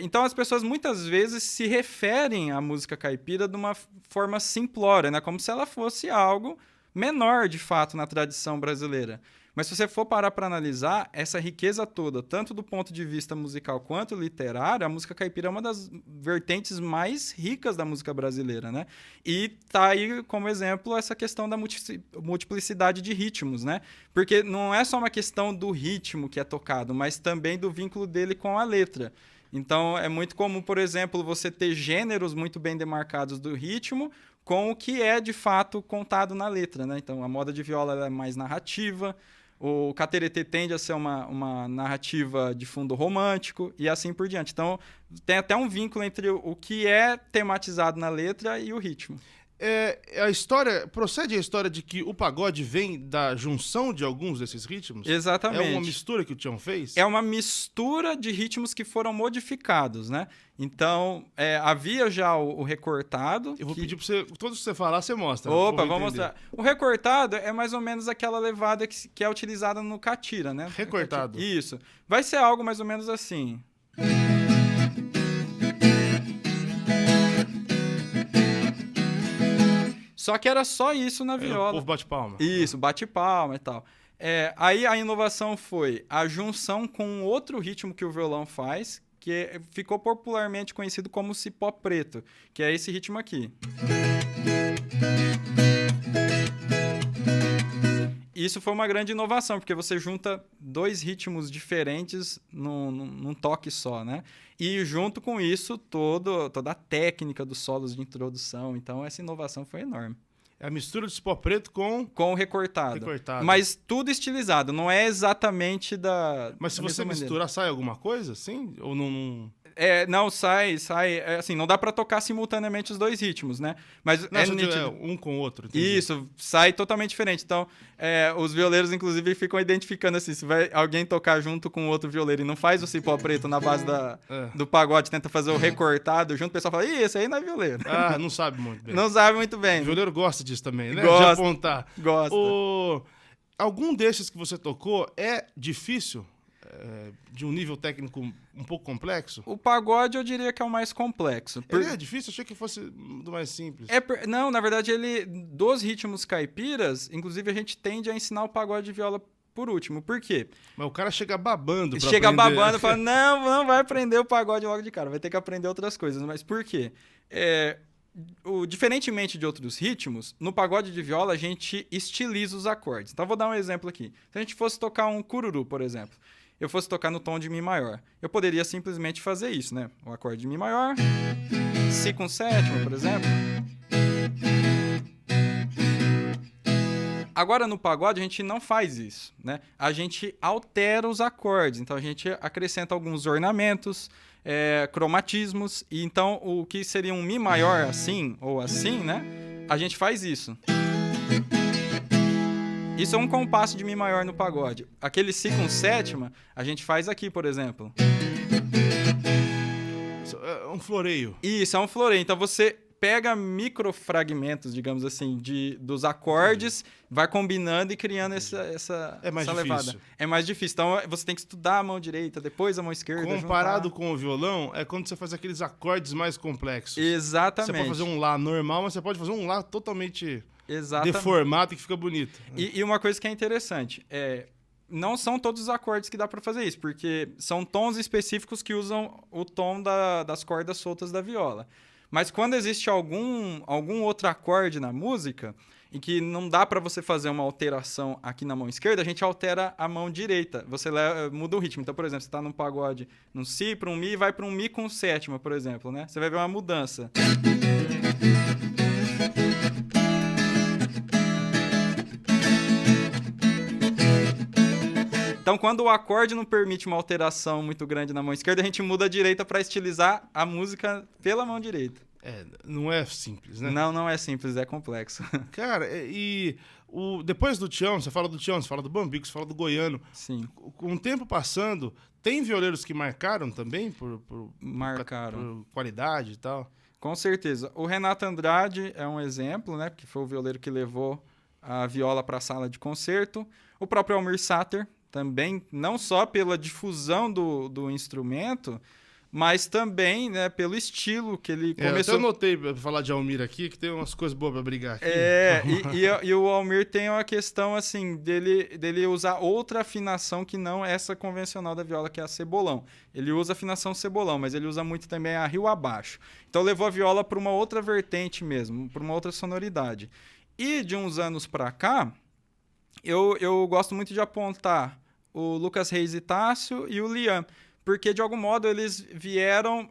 Então, as pessoas muitas vezes se referem à música caipira de uma forma simplória, né, como se ela fosse algo menor, de fato, na tradição brasileira. Mas se você for parar para analisar, essa riqueza toda, tanto do ponto de vista musical quanto literário, a música caipira é uma das vertentes mais ricas da música brasileira, né? E tá aí como exemplo essa questão da multiplicidade de ritmos, né? Porque não é só uma questão do ritmo que é tocado, mas também do vínculo dele com a letra. Então, é muito comum, por exemplo, você ter gêneros muito bem demarcados do ritmo com o que é, de fato, contado na letra, né? Então, a moda de viola ela é mais narrativa, o cateretê tende a ser uma narrativa de fundo romântico e assim por diante. Então, tem até um vínculo entre o que é tematizado na letra e o ritmo. Procede a história de que o pagode vem da junção de alguns desses ritmos? Exatamente. É uma mistura que o Tião fez? É uma mistura de ritmos que foram modificados, né? Então, havia já o recortado. Eu vou pedir para você, todos que você falar, você mostra. Opa, vamos mostrar. O recortado é mais ou menos aquela levada que é utilizada no catira, né? Recortado. Isso. Vai ser algo mais ou menos assim. Só que era só isso na O viola. povo bate palma. Isso, bate palma e tal. Aí a inovação foi a junção com outro ritmo que o violão faz, que ficou popularmente conhecido como cipó preto, que é esse ritmo aqui. Isso foi uma grande inovação, porque você junta 2 ritmos diferentes num toque só, né? E junto com isso, toda a técnica dos solos de introdução. Então, essa inovação foi enorme. É a mistura de cipó preto com Com o recortado. recortado. Mas tudo estilizado, não é exatamente Mas se você misturar, sai alguma coisa, assim? Ou não... Não, sai. Assim, não dá pra tocar simultaneamente os 2 ritmos, né? Mas Não, nítido. um com o outro. Entendi. Isso, sai totalmente diferente. Então, os violeiros, inclusive, ficam identificando assim, se vai alguém tocar junto com outro violeiro e não faz o cipó preto na base do pagode, tenta fazer o recortado junto, o pessoal fala, esse aí não é violeiro. Ah, não sabe muito bem. Não sabe muito bem. O violeiro gosta disso também, né? Gosta. De apontar. Gosta. Algum desses que você tocou é difícil? De um nível técnico um pouco complexo? O pagode eu diria que é o mais complexo. Ele é difícil? Achei que fosse do mais simples. Não, na verdade, dos ritmos caipiras, inclusive a gente tende a ensinar o pagode de viola por último. Por quê? Mas o cara chega babando pra Chega aprender. babando e fala, não vai aprender o pagode logo de cara, vai ter que aprender outras coisas. Mas por quê? Diferentemente de outros ritmos, no pagode de viola a gente estiliza os acordes. Então, vou dar um exemplo aqui. Se a gente fosse tocar um cururu, por exemplo, eu fosse tocar no tom de Mi maior, eu poderia simplesmente fazer isso, né? O acorde de Mi maior, Si com sétima, por exemplo. Agora, no pagode, a gente não faz isso, né? A gente altera os acordes, então a gente acrescenta alguns ornamentos, cromatismos, e então o que seria um Mi maior assim, ou assim, né? A gente faz isso. Isso é um compasso de Mi maior no pagode. Aquele Si com sétima, a gente faz aqui, por exemplo. É um floreio. Isso, é um floreio. Então você pega microfragmentos, digamos assim, dos acordes, vai combinando e criando essa levada. É mais difícil. Então você tem que estudar a mão direita, depois a mão esquerda. Comparado juntar. com o violão, é quando você faz aqueles acordes mais complexos. Exatamente. Você pode fazer um Lá normal, mas você pode fazer um Lá totalmente Exatamente. deformado que fica bonito. E uma coisa que é interessante, não são todos os acordes que dá para fazer isso, porque são tons específicos que usam o tom das cordas soltas da viola. Mas quando existe algum outro acorde na música e que não dá para você fazer uma alteração aqui na mão esquerda, a gente altera a mão direita. Você muda o ritmo. Então, por exemplo, você está num pagode num Si para um Mi e vai para um Mi com sétima, por exemplo, né? Você vai ver uma mudança. Então, quando o acorde não permite uma alteração muito grande na mão esquerda, a gente muda a direita para estilizar a música pela mão direita. Não é simples, né? Não é simples, é complexo. Cara, depois do Tião, você fala do Bambico, você fala do Goiano. Sim. Com o tempo passando, tem violeiros que marcaram também por qualidade e tal? Com certeza. O Renato Andrade é um exemplo, né? Que foi o violeiro que levou a viola para a sala de concerto. O próprio Almir Sater, também, não só pela difusão do instrumento, mas também, né, pelo estilo que ele começou... Eu até anotei pra falar de Almir aqui, que tem umas coisas boas pra brigar aqui. E o Almir tem uma questão, assim, dele usar outra afinação que não essa convencional da viola, que é a cebolão. Ele usa afinação cebolão, mas ele usa muito também a rio abaixo. Então levou a viola para uma outra vertente mesmo, para uma outra sonoridade. E de uns anos para cá, eu gosto muito de apontar o Lucas Reis e Tássio e o Liam, porque de algum modo eles vieram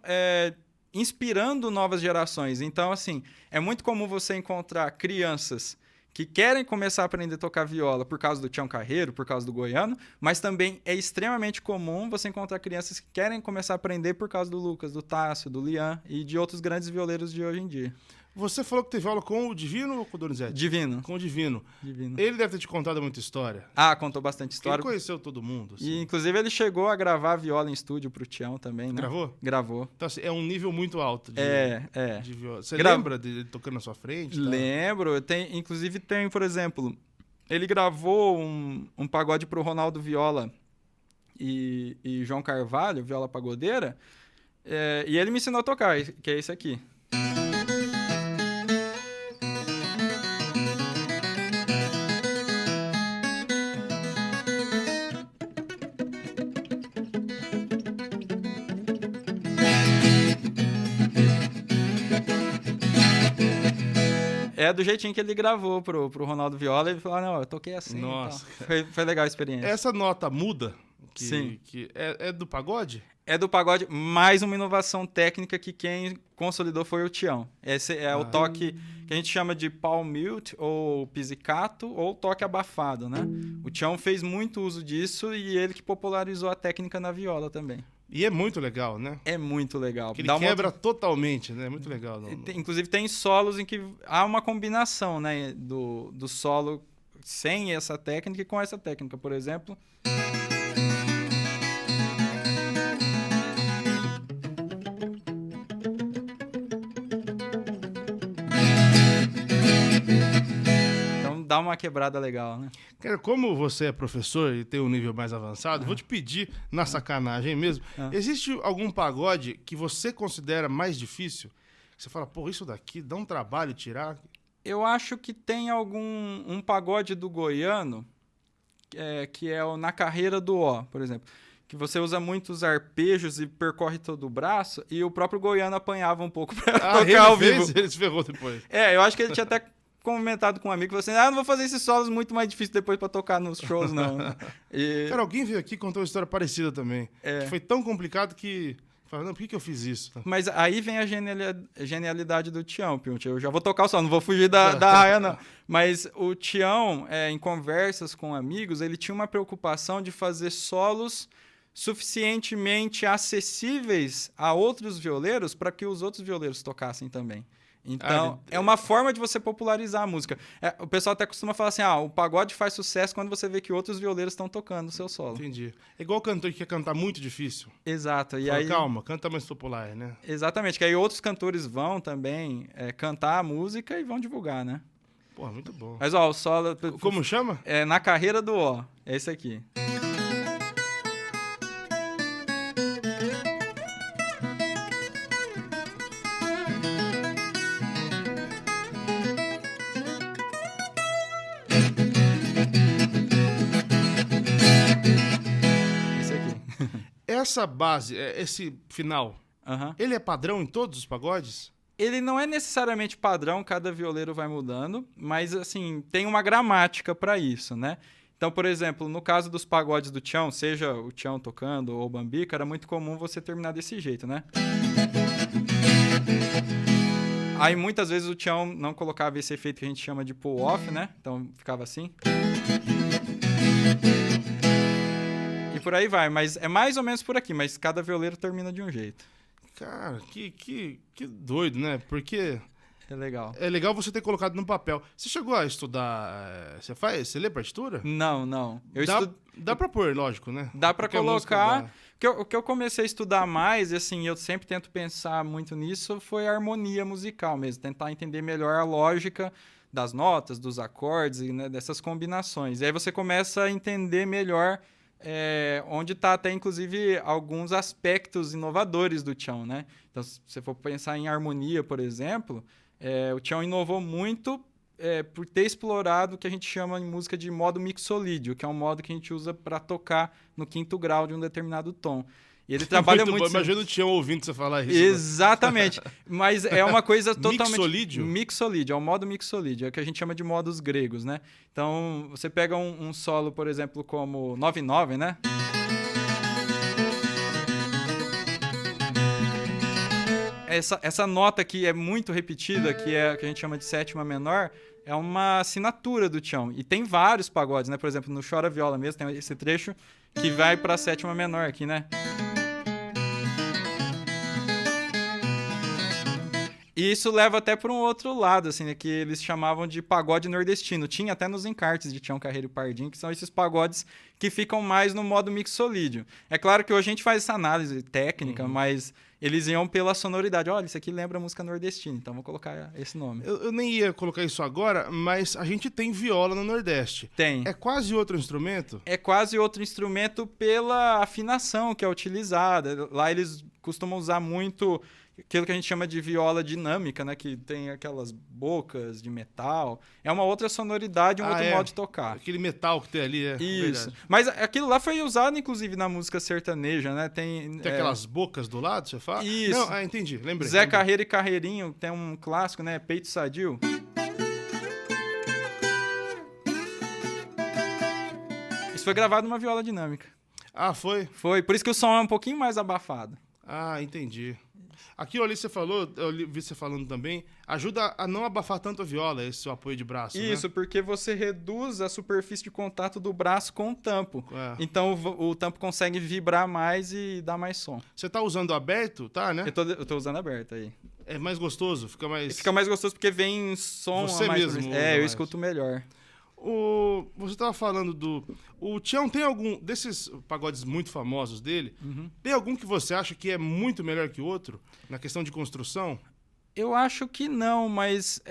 inspirando novas gerações. Então, assim, é muito comum você encontrar crianças que querem começar a aprender a tocar viola por causa do Tião Carreiro, por causa do Goiano, mas também é extremamente comum você encontrar crianças que querem começar a aprender por causa do Lucas, do Tássio, do Liam e de outros grandes violeiros de hoje em dia. Você falou que teve aula com o Divino ou com o Donizete? Divino. Com o Divino. Divino. Ele deve ter te contado muita história. Contou bastante história. Ele conheceu todo mundo. Assim. E, inclusive, ele chegou a gravar viola em estúdio pro Tião também, né? Gravou? Gravou. Então, assim, é um nível muito alto de viola. Você lembra dele tocando na sua frente? Lembro. Inclusive, por exemplo, ele gravou um pagode pro Ronaldo Viola e João Carvalho, viola pagodeira, e ele me ensinou a tocar, que é esse aqui. É do jeitinho que ele gravou pro Ronaldo Viola. Ele falou, não, eu toquei assim. Nossa. Foi legal a experiência. Essa nota muda? Sim. Que é do pagode? É do pagode, mais uma inovação técnica que quem consolidou foi o Tião. Esse é o toque que a gente chama de palm mute, ou pizzicato, ou toque abafado, né? O Tião fez muito uso disso e ele que popularizou a técnica na viola também. E é muito legal, né? É muito legal. Que ele quebra totalmente, né? É muito legal. Inclusive tem solos em que há uma combinação, né? Do solo sem essa técnica e com essa técnica, por exemplo. Dá uma quebrada legal, né? Cara, como você é professor e tem um nível mais avançado, vou te pedir, na sacanagem mesmo, existe algum pagode que você considera mais difícil? Você fala, pô, isso daqui dá um trabalho tirar? Eu acho que tem um pagode do goiano, que é o Na Carreira do Ó, por exemplo, que você usa muitos arpejos e percorre todo o braço, e o próprio goiano apanhava um pouco pra tocar ao vivo. Ele se ferrou depois. Eu acho que ele tinha até comentado com um amigo, falou assim, não vou fazer esses solos muito mais difíceis depois pra tocar nos shows, não. Cara, alguém veio aqui e contou uma história parecida também. Que foi tão complicado que... Fala, não, por que eu fiz isso? Mas aí vem a genialidade do Tião, Piunt. Eu já vou tocar o solo, não vou fugir da raia, não. Mas o Tião, em conversas com amigos, ele tinha uma preocupação de fazer solos suficientemente acessíveis a outros violeiros para que os outros violeiros tocassem também. Então, é uma forma de você popularizar a música. O pessoal até costuma falar assim, o pagode faz sucesso quando você vê que outros violeiros estão tocando o seu solo. Entendi. É igual cantor que quer cantar muito difícil. Exato. E aí... Calma, canta mais popular, né? Exatamente, que aí outros cantores vão também cantar a música e vão divulgar, né? Pô, muito bom. Mas, o solo... Como chama? É Na Carreira do Ó. É esse aqui. Essa base, esse final, ele é padrão em todos os pagodes? Ele não é necessariamente padrão, cada violeiro vai mudando, mas assim, tem uma gramática para isso, né? Então, por exemplo, no caso dos pagodes do Tião, seja o Tião tocando ou o Bambica, era muito comum você terminar desse jeito, né? Aí muitas vezes o Tião não colocava esse efeito que a gente chama de pull-off, né? Então ficava assim. E por aí vai, mas é mais ou menos por aqui, mas cada violeiro termina de um jeito. Cara, que doido, né? Porque... É legal. É legal você ter colocado no papel. Você chegou a estudar... Você lê partitura? Não. Dá pra pôr, lógico, né? Dá pra colocar. O que eu comecei a estudar mais, e assim, eu sempre tento pensar muito nisso, foi a harmonia musical mesmo. Tentar entender melhor a lógica das notas, dos acordes, né, dessas combinações. E aí você começa a entender melhor... onde está até, inclusive, alguns aspectos inovadores do Tião, né? Então, se você for pensar em harmonia, por exemplo, o Tião inovou muito por ter explorado o que a gente chama em música de modo mixolídio, que é um modo que a gente usa para tocar no 5º grau de um determinado tom. E ele trabalha muito... Imagina o Tião ouvindo você falar isso. Exatamente. Né? Mas é uma coisa totalmente... Mixolídio? Mixolídio, é o modo mixolídio, é o que a gente chama de modos gregos, né? Então, você pega um solo, por exemplo, como 9/9, né? Essa nota aqui é muito repetida, que é o que a gente chama de sétima menor, é uma assinatura do Tião. E tem vários pagodes, né? Por exemplo, no Chora Viola mesmo, tem esse trecho que vai para a sétima menor aqui, né? E isso leva até para um outro lado, assim, né, que eles chamavam de pagode nordestino. Tinha até nos encartes de Tião Carreiro e Pardinho, que são esses pagodes que ficam mais no modo mixolídio. É claro que hoje a gente faz essa análise técnica, mas eles iam pela sonoridade. Olha, isso aqui lembra a música nordestina, então vou colocar esse nome. Eu nem ia colocar isso agora, mas a gente tem viola no Nordeste. Tem. É quase outro instrumento? É quase outro instrumento pela afinação que é utilizada. Lá eles costumam usar muito... aquilo que a gente chama de viola dinâmica, né? Que tem aquelas bocas de metal. É uma outra sonoridade, outro modo de tocar. Aquele metal que tem ali, Isso. Verdade. Mas aquilo lá foi usado, inclusive, na música sertaneja, né? Tem aquelas bocas do lado, você fala? Isso. Não, entendi, lembrei. Zé Carreiro e Carreirinho, tem um clássico, né? Peito Sadio. foi gravado numa viola dinâmica. Ah, foi? Foi, por isso que o som é um pouquinho mais abafado. Ah, entendi. Aqui eu vi você falando também, ajuda a não abafar tanto a viola, esse seu apoio de braço, Isso, né? porque você reduz a superfície de contato do braço com o tampo. É. Então o tampo consegue vibrar mais e dar mais som. Você tá usando aberto, tá, né? Eu tô usando aberto aí. É mais gostoso, fica mais... Fica mais gostoso porque vem som Você a mais. mesmo usa eu mais. escuto melhor. Você tava falando do... O Tião tem algum... Desses pagodes muito famosos dele, tem algum que você acha que é muito melhor que o outro? Na questão de construção? Eu acho que não, mas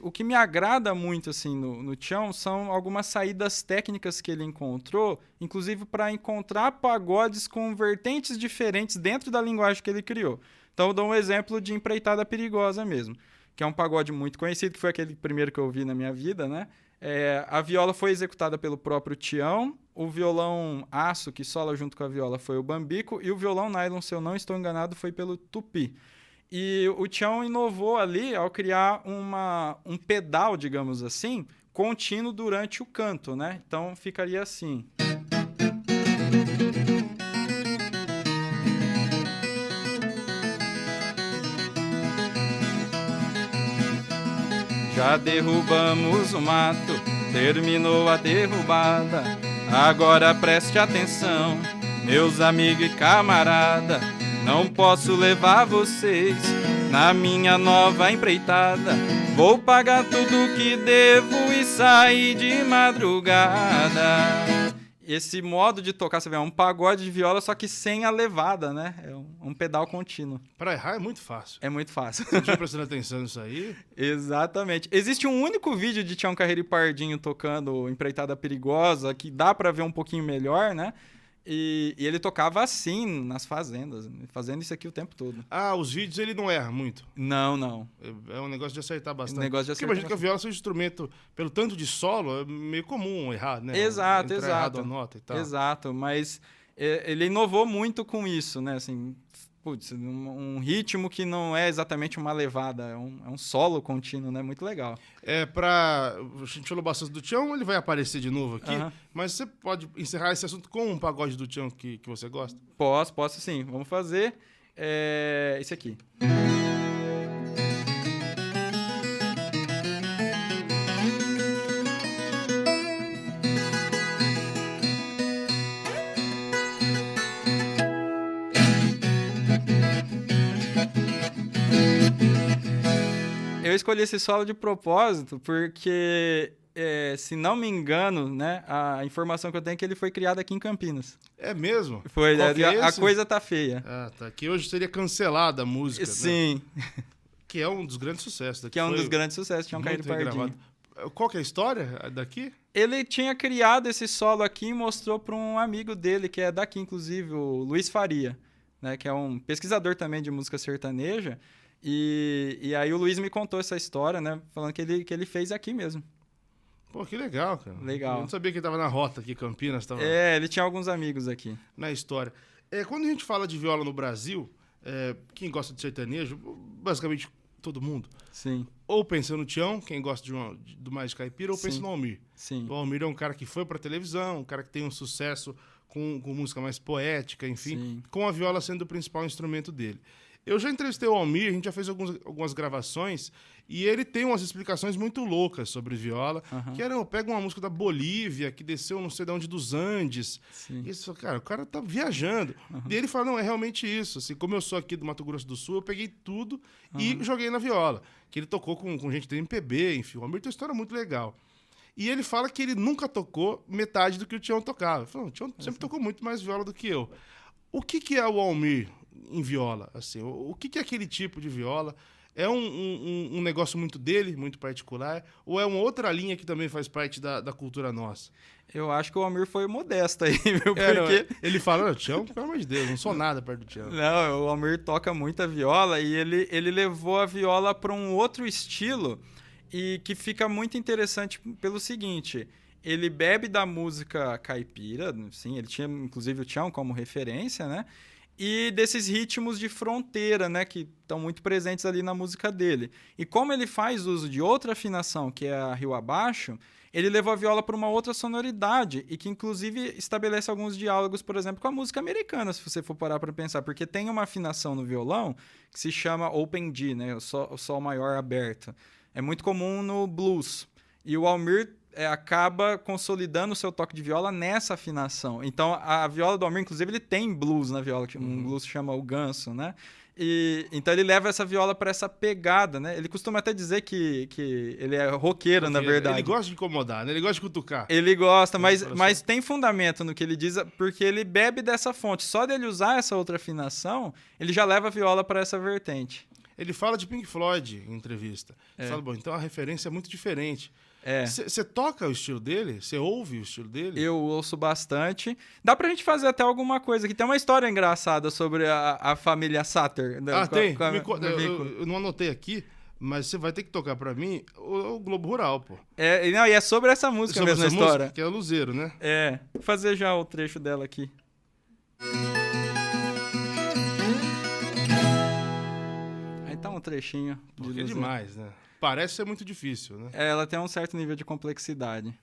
o que me agrada muito assim no Tião são algumas saídas técnicas que ele encontrou, inclusive para encontrar pagodes com vertentes diferentes dentro da linguagem que ele criou. Então eu dou um exemplo de Empreitada Perigosa mesmo, que é um pagode muito conhecido, que foi aquele primeiro que eu vi na minha vida, né? A viola foi executada pelo próprio Tião, o violão aço que sola junto com a viola foi o Bambico e o violão nylon, se eu não estou enganado, foi pelo Tupi. E o Tião inovou ali ao criar um pedal, digamos assim, contínuo durante o canto, né? Então ficaria assim. Já derrubamos o mato, terminou a derrubada. Agora preste atenção, meus amigos e camarada. Não posso levar vocês na minha nova empreitada. Vou pagar tudo que devo e sair de madrugada. Esse modo de tocar, você vê, é um pagode de viola, só que sem a levada, né? É um pedal contínuo. Pra errar é muito fácil. É muito fácil. Você tinha prestando atenção nisso aí? Exatamente. Existe um único vídeo de Tião Carreiro e Pardinho tocando Empreitada Perigosa, que dá pra ver um pouquinho melhor, né? E ele tocava assim, nas fazendas, fazendo isso aqui o tempo todo. Ah, os vídeos ele não erra muito. Não. É um negócio de acertar bastante. Negócio de Porque acertar imagina que a viola seja um instrumento, pelo tanto de solo, é meio comum errar, né? Exato. Errado a nota e tal. Exato, mas ele inovou muito com isso, né? Assim, putz, um ritmo que não é exatamente uma levada, é um solo contínuo, né? Muito legal. A gente falou bastante do Tião, ele vai aparecer de novo aqui, mas você pode encerrar esse assunto com um pagode do Tião que você gosta? Posso sim. Vamos fazer esse aqui. Eu escolhi esse solo de propósito porque, se não me engano, né, a informação que eu tenho é que ele foi criado aqui em Campinas. É mesmo? Foi, Qual que é a esse? coisa tá feia. Ah, tá. Que hoje seria cancelada a música, né? Sim, Que é um dos grandes sucessos daqui. que é um Foi dos grandes sucessos, Tião Carreiro e muito Pardinho. regravado. Qual que é a história daqui? Ele tinha criado esse solo aqui e mostrou para um amigo dele, que é daqui, inclusive, o Luiz Faria, né, que é um pesquisador também de música sertaneja. E aí o Luiz me contou essa história, né, falando que ele fez aqui mesmo. Pô, que legal, cara. Legal. Eu não sabia que ele tava na rota aqui, Campinas, tava Ele tinha alguns amigos aqui. na história. Quando a gente fala de viola no Brasil, quem gosta de sertanejo, basicamente todo mundo, Sim, ou pensa no Tião, quem gosta do mais de caipira, ou pensa Sim. no Almir. sim. O Almir é um cara que foi pra televisão, um cara que tem um sucesso com música mais poética, enfim, Sim. com a viola sendo o principal instrumento dele. Eu já entrevistei o Almir, a gente já fez algumas gravações, e ele tem umas explicações muito loucas sobre viola, que eram, pega uma música da Bolívia, que desceu não sei de onde, dos Andes, Sim. e isso, cara, o cara tá viajando. E ele fala, não, é realmente isso, assim, como eu sou aqui do Mato Grosso do Sul, eu peguei tudo e joguei na viola, que ele tocou com gente do MPB, enfim, o Almir tem uma história muito legal. E ele fala que ele nunca tocou metade do que o Tião tocava. Ele falou, o Tião sempre tocou muito mais viola do que eu. O que é o Almir em viola? Assim, o que é aquele tipo de viola? É um negócio muito dele, muito particular? Ou é uma outra linha que também faz parte da cultura nossa? Eu acho que o Almir foi modesto aí, viu? Não, Porque... ele fala, Tião, pelo amor de Deus, não sou nada perto do Tião. Não, o Almir toca muita viola e ele levou a viola para um outro estilo e que fica muito interessante pelo seguinte, ele bebe da música caipira, sim, ele tinha inclusive o Tião como referência, né? e desses ritmos de fronteira, né, que estão muito presentes ali na música dele. E como ele faz uso de outra afinação, que é a rio abaixo, ele levou a viola para uma outra sonoridade e que, inclusive, estabelece alguns diálogos, por exemplo, com a música americana, se você for parar para pensar, porque tem uma afinação no violão que se chama open G, né, o sol maior aberto. É muito comum no blues. E o Almir acaba consolidando o seu toque de viola nessa afinação. Então, a viola do Almir, inclusive, ele tem blues na viola, um blues que chama o Ganso, né? Então ele leva essa viola para essa pegada, né? Ele costuma até dizer que ele é roqueiro, na verdade. Ele gosta de incomodar, né? Ele gosta de cutucar. Ele gosta, mas tem fundamento no que ele diz, porque ele bebe dessa fonte. Só dele usar essa outra afinação, ele já leva a viola para essa vertente. Ele fala de Pink Floyd em entrevista. Ele fala, bom, então a referência é muito diferente. Você toca o estilo dele? Você ouve o estilo dele? Eu ouço bastante. Dá pra gente fazer até alguma coisa aqui. Tem uma história engraçada sobre a família Satter. Tem? Eu não anotei aqui, mas você vai ter que tocar pra mim o Globo Rural, pô. E é sobre essa música mesmo a história. Música, que é o Luzeiro, né? Vou fazer já o trecho dela aqui. Aí tá um trechinho. Porque é demais, né? Parece ser muito difícil, né? Ela tem um certo nível de complexidade.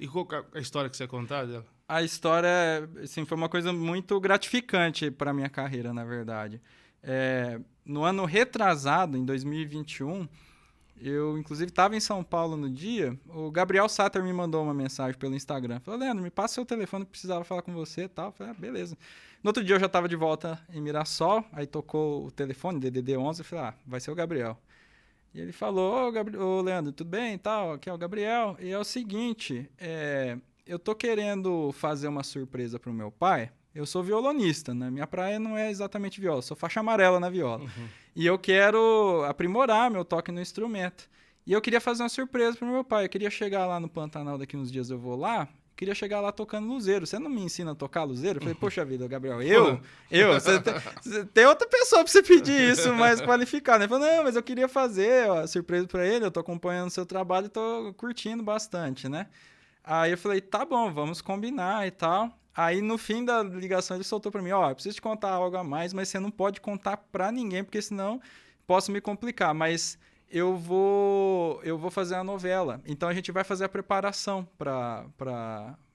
E qual a história que você ia contar dela? A história, assim, foi uma coisa muito gratificante para minha carreira, na verdade. No ano retrasado, em 2021, eu, inclusive, estava em São Paulo no dia, o Gabriel Satter me mandou uma mensagem pelo Instagram. Falou, Leandro, me passa seu telefone, precisava falar com você e tal. Eu falei, beleza. No outro dia eu já estava de volta em Mirassol, aí tocou o telefone, DDD 11, eu falei, vai ser o Gabriel. E ele falou, ô Leandro, tudo bem e tal? Aqui é o Gabriel. E é o seguinte, eu tô querendo fazer uma surpresa pro meu pai. Eu sou violonista, né? Minha praia não é exatamente viola, sou faixa amarela na viola. E eu quero aprimorar meu toque no instrumento. E eu queria fazer uma surpresa pro meu pai. Eu queria chegar lá no Pantanal, daqui uns dias eu vou lá. Queria chegar lá tocando luzeiro. Você não me ensina a tocar luzeiro? Eu falei, poxa vida, Gabriel, você tem outra pessoa pra você pedir isso mais qualificada. Ele falou, não, mas eu queria fazer a surpresa pra ele, eu tô acompanhando o seu trabalho e tô curtindo bastante, né? Aí eu falei, tá bom, vamos combinar e tal. Aí no fim da ligação ele soltou pra mim, eu preciso te contar algo a mais, mas você não pode contar pra ninguém, porque senão posso me complicar, mas eu vou fazer a novela. Então a gente vai fazer a preparação para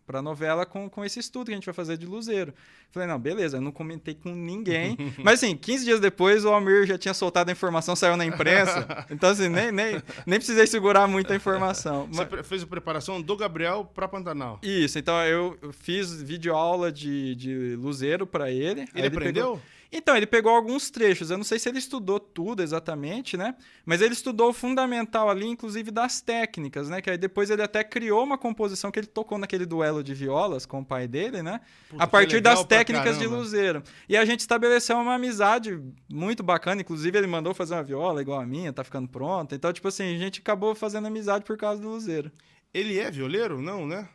a novela com esse estudo que a gente vai fazer de luzeiro. Falei, não, beleza, eu não comentei com ninguém. Mas assim, 15 dias depois o Almir já tinha soltado a informação, saiu na imprensa. Então assim, nem precisei segurar muita informação. Você fez a preparação do Gabriel para Pantanal? Isso, então eu fiz videoaula de luzeiro para ele. Ele aprendeu? Então, ele pegou alguns trechos. Eu não sei se ele estudou tudo exatamente, né? Mas ele estudou o fundamental ali, inclusive das técnicas, né? Que aí depois ele até criou uma composição que ele tocou naquele duelo de violas com o pai dele, né? Puta, a partir das técnicas de luzeiro. E a gente estabeleceu uma amizade muito bacana. Inclusive, ele mandou fazer uma viola igual a minha, tá ficando pronta. Então, tipo assim, a gente acabou fazendo amizade por causa do luzeiro. Ele é violeiro? Não, né?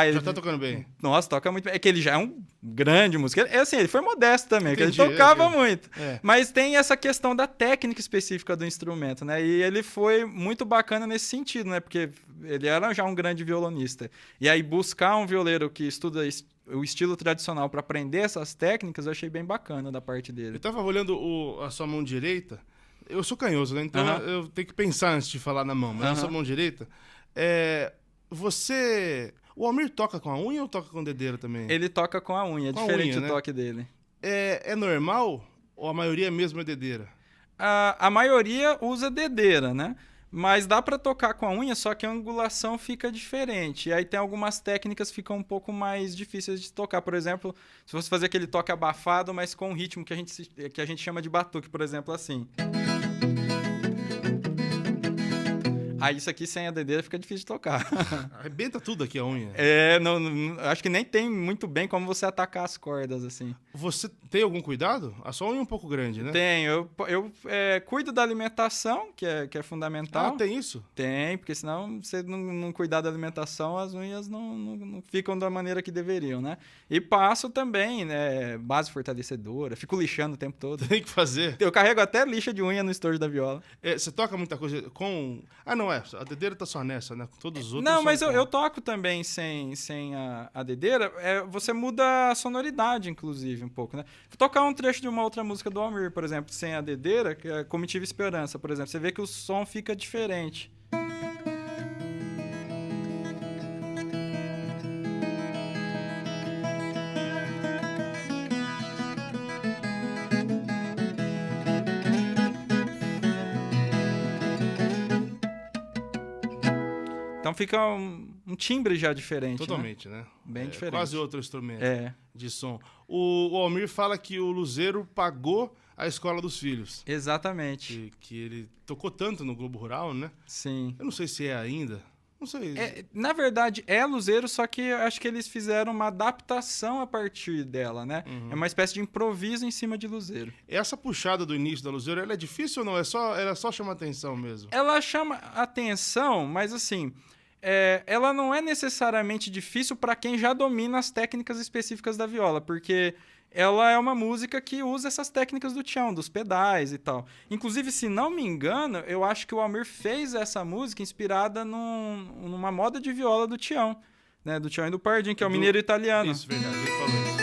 Ele já tá tocando bem. Nossa, toca muito bem. É que ele já é um grande músico. Ele foi modesto também, que ele tocava muito. Mas tem essa questão da técnica específica do instrumento, né? E ele foi muito bacana nesse sentido, né? Porque ele era já um grande violonista. E aí buscar um violeiro que estuda o estilo tradicional para aprender essas técnicas, eu achei bem bacana da parte dele. Eu tava olhando a sua mão direita. Eu sou canhoso, né? Então eu tenho que pensar antes de falar na mão. Mas a sua mão direita... O Almir toca com a unha ou toca com dedeira também? Ele toca com a unha, diferente o toque dele. É normal ou a maioria mesmo é dedeira? A maioria usa dedeira, né? Mas dá pra tocar com a unha, só que a angulação fica diferente. E aí tem algumas técnicas que ficam um pouco mais difíceis de tocar. Por exemplo, se você fazer aquele toque abafado, mas com um ritmo que a gente chama de batuque, por exemplo, assim. Aí isso aqui sem a dedeira fica difícil de tocar. Arrebenta tudo aqui a unha. Acho que nem tem muito bem como você atacar as cordas, assim. Você tem algum cuidado? A sua unha é um pouco grande, né? Tenho. Eu cuido da alimentação, que é fundamental. Tem isso? Tem, porque senão você não cuidar da alimentação, as unhas não ficam da maneira que deveriam, né? E passo também, né? Base fortalecedora, fico lixando o tempo todo. Tem que fazer. Eu carrego até lixa de unha no estojo da viola. Você toca muita coisa com... Não, a dedeira tá só nessa, né? Todos os outros. Não, mas são eu toco também sem a dedeira. Você muda a sonoridade, inclusive, um pouco, né? Vou tocar um trecho de uma outra música do Almir, por exemplo, sem a dedeira, que é Comitiva Esperança, por exemplo. Você vê que o som fica diferente. Então fica um timbre já diferente. Totalmente, né? Bem diferente. Quase outro instrumento de som. O Almir fala que o Luzeiro pagou a escola dos filhos. Exatamente. Que ele tocou tanto no Globo Rural, né? Sim. Eu não sei se é ainda. Não sei. Na verdade, é Luzeiro, só que eu acho que eles fizeram uma adaptação a partir dela, né? É uma espécie de improviso em cima de Luzeiro. Essa puxada do início da Luzeiro, ela é difícil ou não? Ela só chama atenção mesmo? Ela chama atenção, mas assim, ela não é necessariamente difícil para quem já domina as técnicas específicas da viola, porque ela é uma música que usa essas técnicas do Tião, dos pedais e tal. Inclusive, se não me engano, eu acho que o Almir fez essa música inspirada numa moda de viola do Tião, né? Do Tião e do Pardinho, que é o mineiro italiano. Isso, verdade, ele falou isso.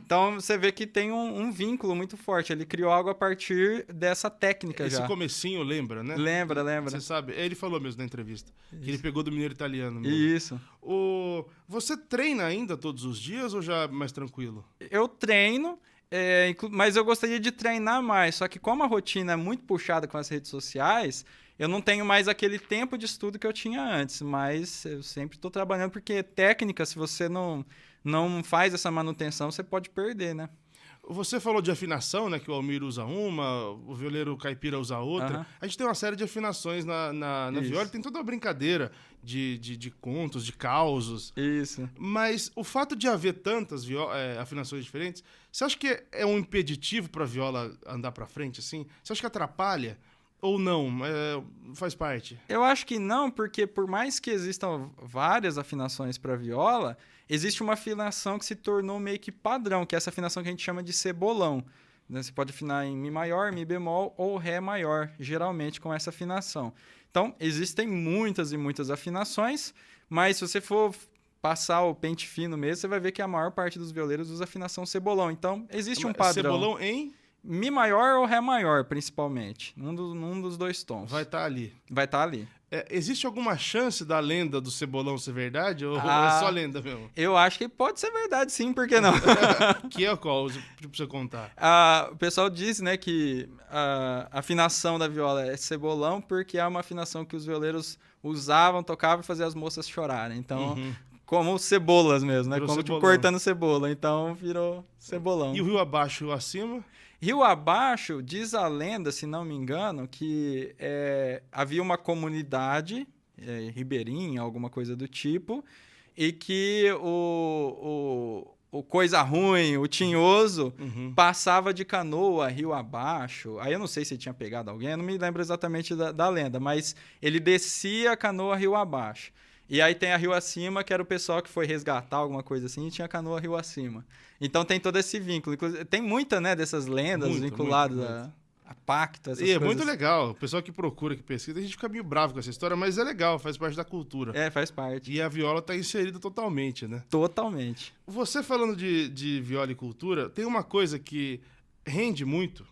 Então você vê que tem um vínculo muito forte. Ele criou algo a partir dessa técnica já. Esse comecinho lembra, né? Lembra. Você sabe, ele falou mesmo na entrevista, que ele pegou do mineiro italiano mesmo. Isso. Você treina ainda todos os dias ou já é mais tranquilo? Eu treino, mas eu gostaria de treinar mais. Só que como a rotina é muito puxada com as redes sociais, eu não tenho mais aquele tempo de estudo que eu tinha antes. Mas eu sempre estou trabalhando, porque técnica, se você não faz essa manutenção, você pode perder, né? Você falou de afinação, né? Que o Almir usa uma, o violeiro caipira usa outra. A gente tem uma série de afinações na viola, tem toda uma brincadeira de contos, de causos. Isso. Mas o fato de haver tantas afinações diferentes, você acha que é um impeditivo para a viola andar para frente, assim? Você acha que atrapalha? Ou não? Faz parte? Eu acho que não, porque por mais que existam várias afinações para viola, existe uma afinação que se tornou meio que padrão, que é essa afinação que a gente chama de cebolão. Você pode afinar em Mi maior, Mi bemol ou Ré maior, geralmente com essa afinação. Então, existem muitas e muitas afinações, mas se você for passar o pente fino mesmo, você vai ver que a maior parte dos violeiros usa afinação cebolão. Então, existe um padrão. Cebolão em? Mi maior ou Ré maior, principalmente. Num dos dois tons. Vai estar ali. Vai estar ali. Existe alguma chance da lenda do cebolão ser verdade? Ou é só lenda mesmo? Eu acho que pode ser verdade, sim, por que não? Que é qual? Pra você contar. O pessoal diz, né, que a afinação da viola é cebolão porque é uma afinação que os violeiros usavam, tocavam e faziam as moças chorarem. Então, como cebolas mesmo, né? Virou como cebolão. cortando cebola. Então, virou cebolão. E o rio abaixo e o rio acima? Rio abaixo, diz a lenda, se não me engano, que havia uma comunidade ribeirinha, alguma coisa do tipo, e que o coisa ruim, o tinhoso, passava de canoa rio abaixo. Aí eu não sei se ele tinha pegado alguém, eu não me lembro exatamente da lenda, mas ele descia a canoa rio abaixo. E aí tem a rio acima, que era o pessoal que foi resgatar alguma coisa assim, e tinha a canoa rio acima. Então tem todo esse vínculo. Tem muita, né, dessas lendas vinculadas a pacto, essas coisas. É muito legal. O pessoal que procura, que pesquisa, a gente fica meio bravo com essa história, mas é legal, faz parte da cultura. Faz parte. E a viola tá inserida totalmente, né? Totalmente. Você falando de viola e cultura, tem uma coisa que rende muito,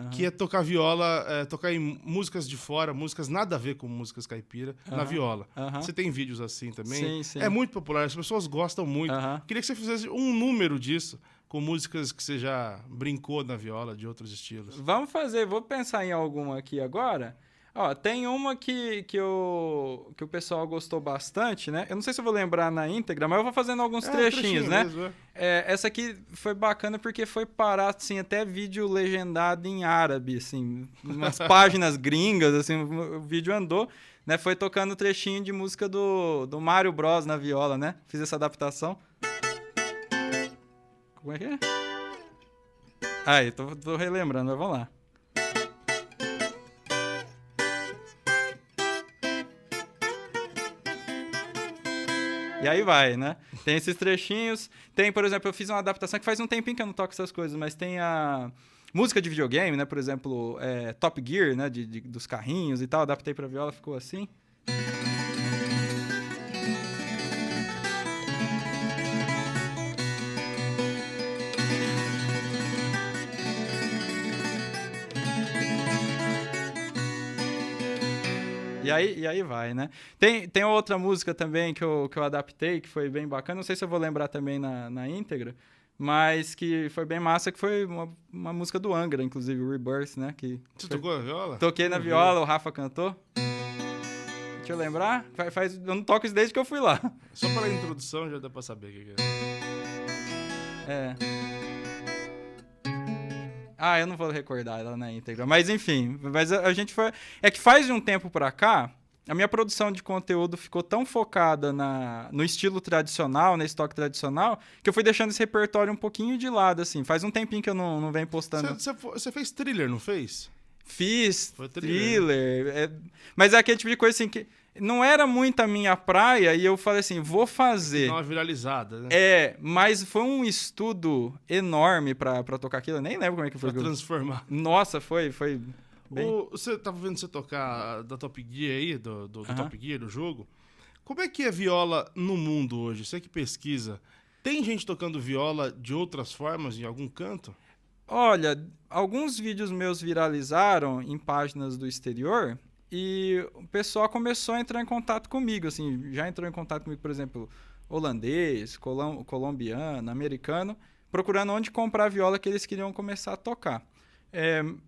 que é tocar viola, tocar em músicas de fora, músicas nada a ver com músicas caipira, na viola. Você tem vídeos assim também? Sim. É muito popular, as pessoas gostam muito. Queria que você fizesse um número disso, com músicas que você já brincou na viola, de outros estilos. Vamos fazer, vou pensar em alguma aqui agora. Ó, tem uma que o pessoal gostou bastante, né? Eu não sei se eu vou lembrar na íntegra, mas eu vou fazendo alguns trechinhos, né? Mesmo, essa aqui foi bacana porque foi parar, assim, até vídeo legendado em árabe, assim, umas páginas gringas, assim, o vídeo andou, né? Foi tocando trechinho de música do Mario Bros na viola, né? Fiz essa adaptação. Como é que é? Aí, tô relembrando, mas vamos lá. E aí vai, né? Tem esses trechinhos. Tem, por exemplo, eu fiz uma adaptação que faz um tempinho que eu não toco essas coisas, mas tem a música de videogame, né? Por exemplo, Top Gear, né? Dos carrinhos e tal. Adaptei pra viola, ficou assim. E aí vai, né? Tem outra música também que eu adaptei, que foi bem bacana. Não sei se eu vou lembrar também na íntegra, mas que foi bem massa, que foi uma música do Angra, inclusive, o Rebirth, né? Você tocou a viola? Toquei na viola, o Rafa cantou. Deixa eu lembrar. Eu não toco isso desde que eu fui lá. Só pela introdução já dá pra saber o que é. Eu não vou recordar ela na íntegra. Mas, enfim. Mas a gente foi... É que faz de um tempo pra cá, a minha produção de conteúdo ficou tão focada no estilo tradicional, nesse toque tradicional, que eu fui deixando esse repertório um pouquinho de lado, assim. Faz um tempinho que eu não venho postando. Você fez thriller, não fez? Fiz Foi thriller. Mas é aquele tipo de coisa assim que não era muito a minha praia e eu falei assim, vou fazer. Dá uma viralizada, né? Mas foi um estudo enorme pra tocar aquilo. Eu nem lembro como é que foi. Pra transformar. Nossa, foi bem... Você tava vendo você tocar da Top Gear aí, do Top Gear, do jogo. Como é que é viola no mundo hoje? Você que pesquisa. Tem gente tocando viola de outras formas em algum canto? Olha, alguns vídeos meus viralizaram em páginas do exterior e o pessoal começou a entrar em contato comigo, assim, já entrou em contato comigo, por exemplo, holandês, colombiano, americano, procurando onde comprar a viola que eles queriam começar a tocar.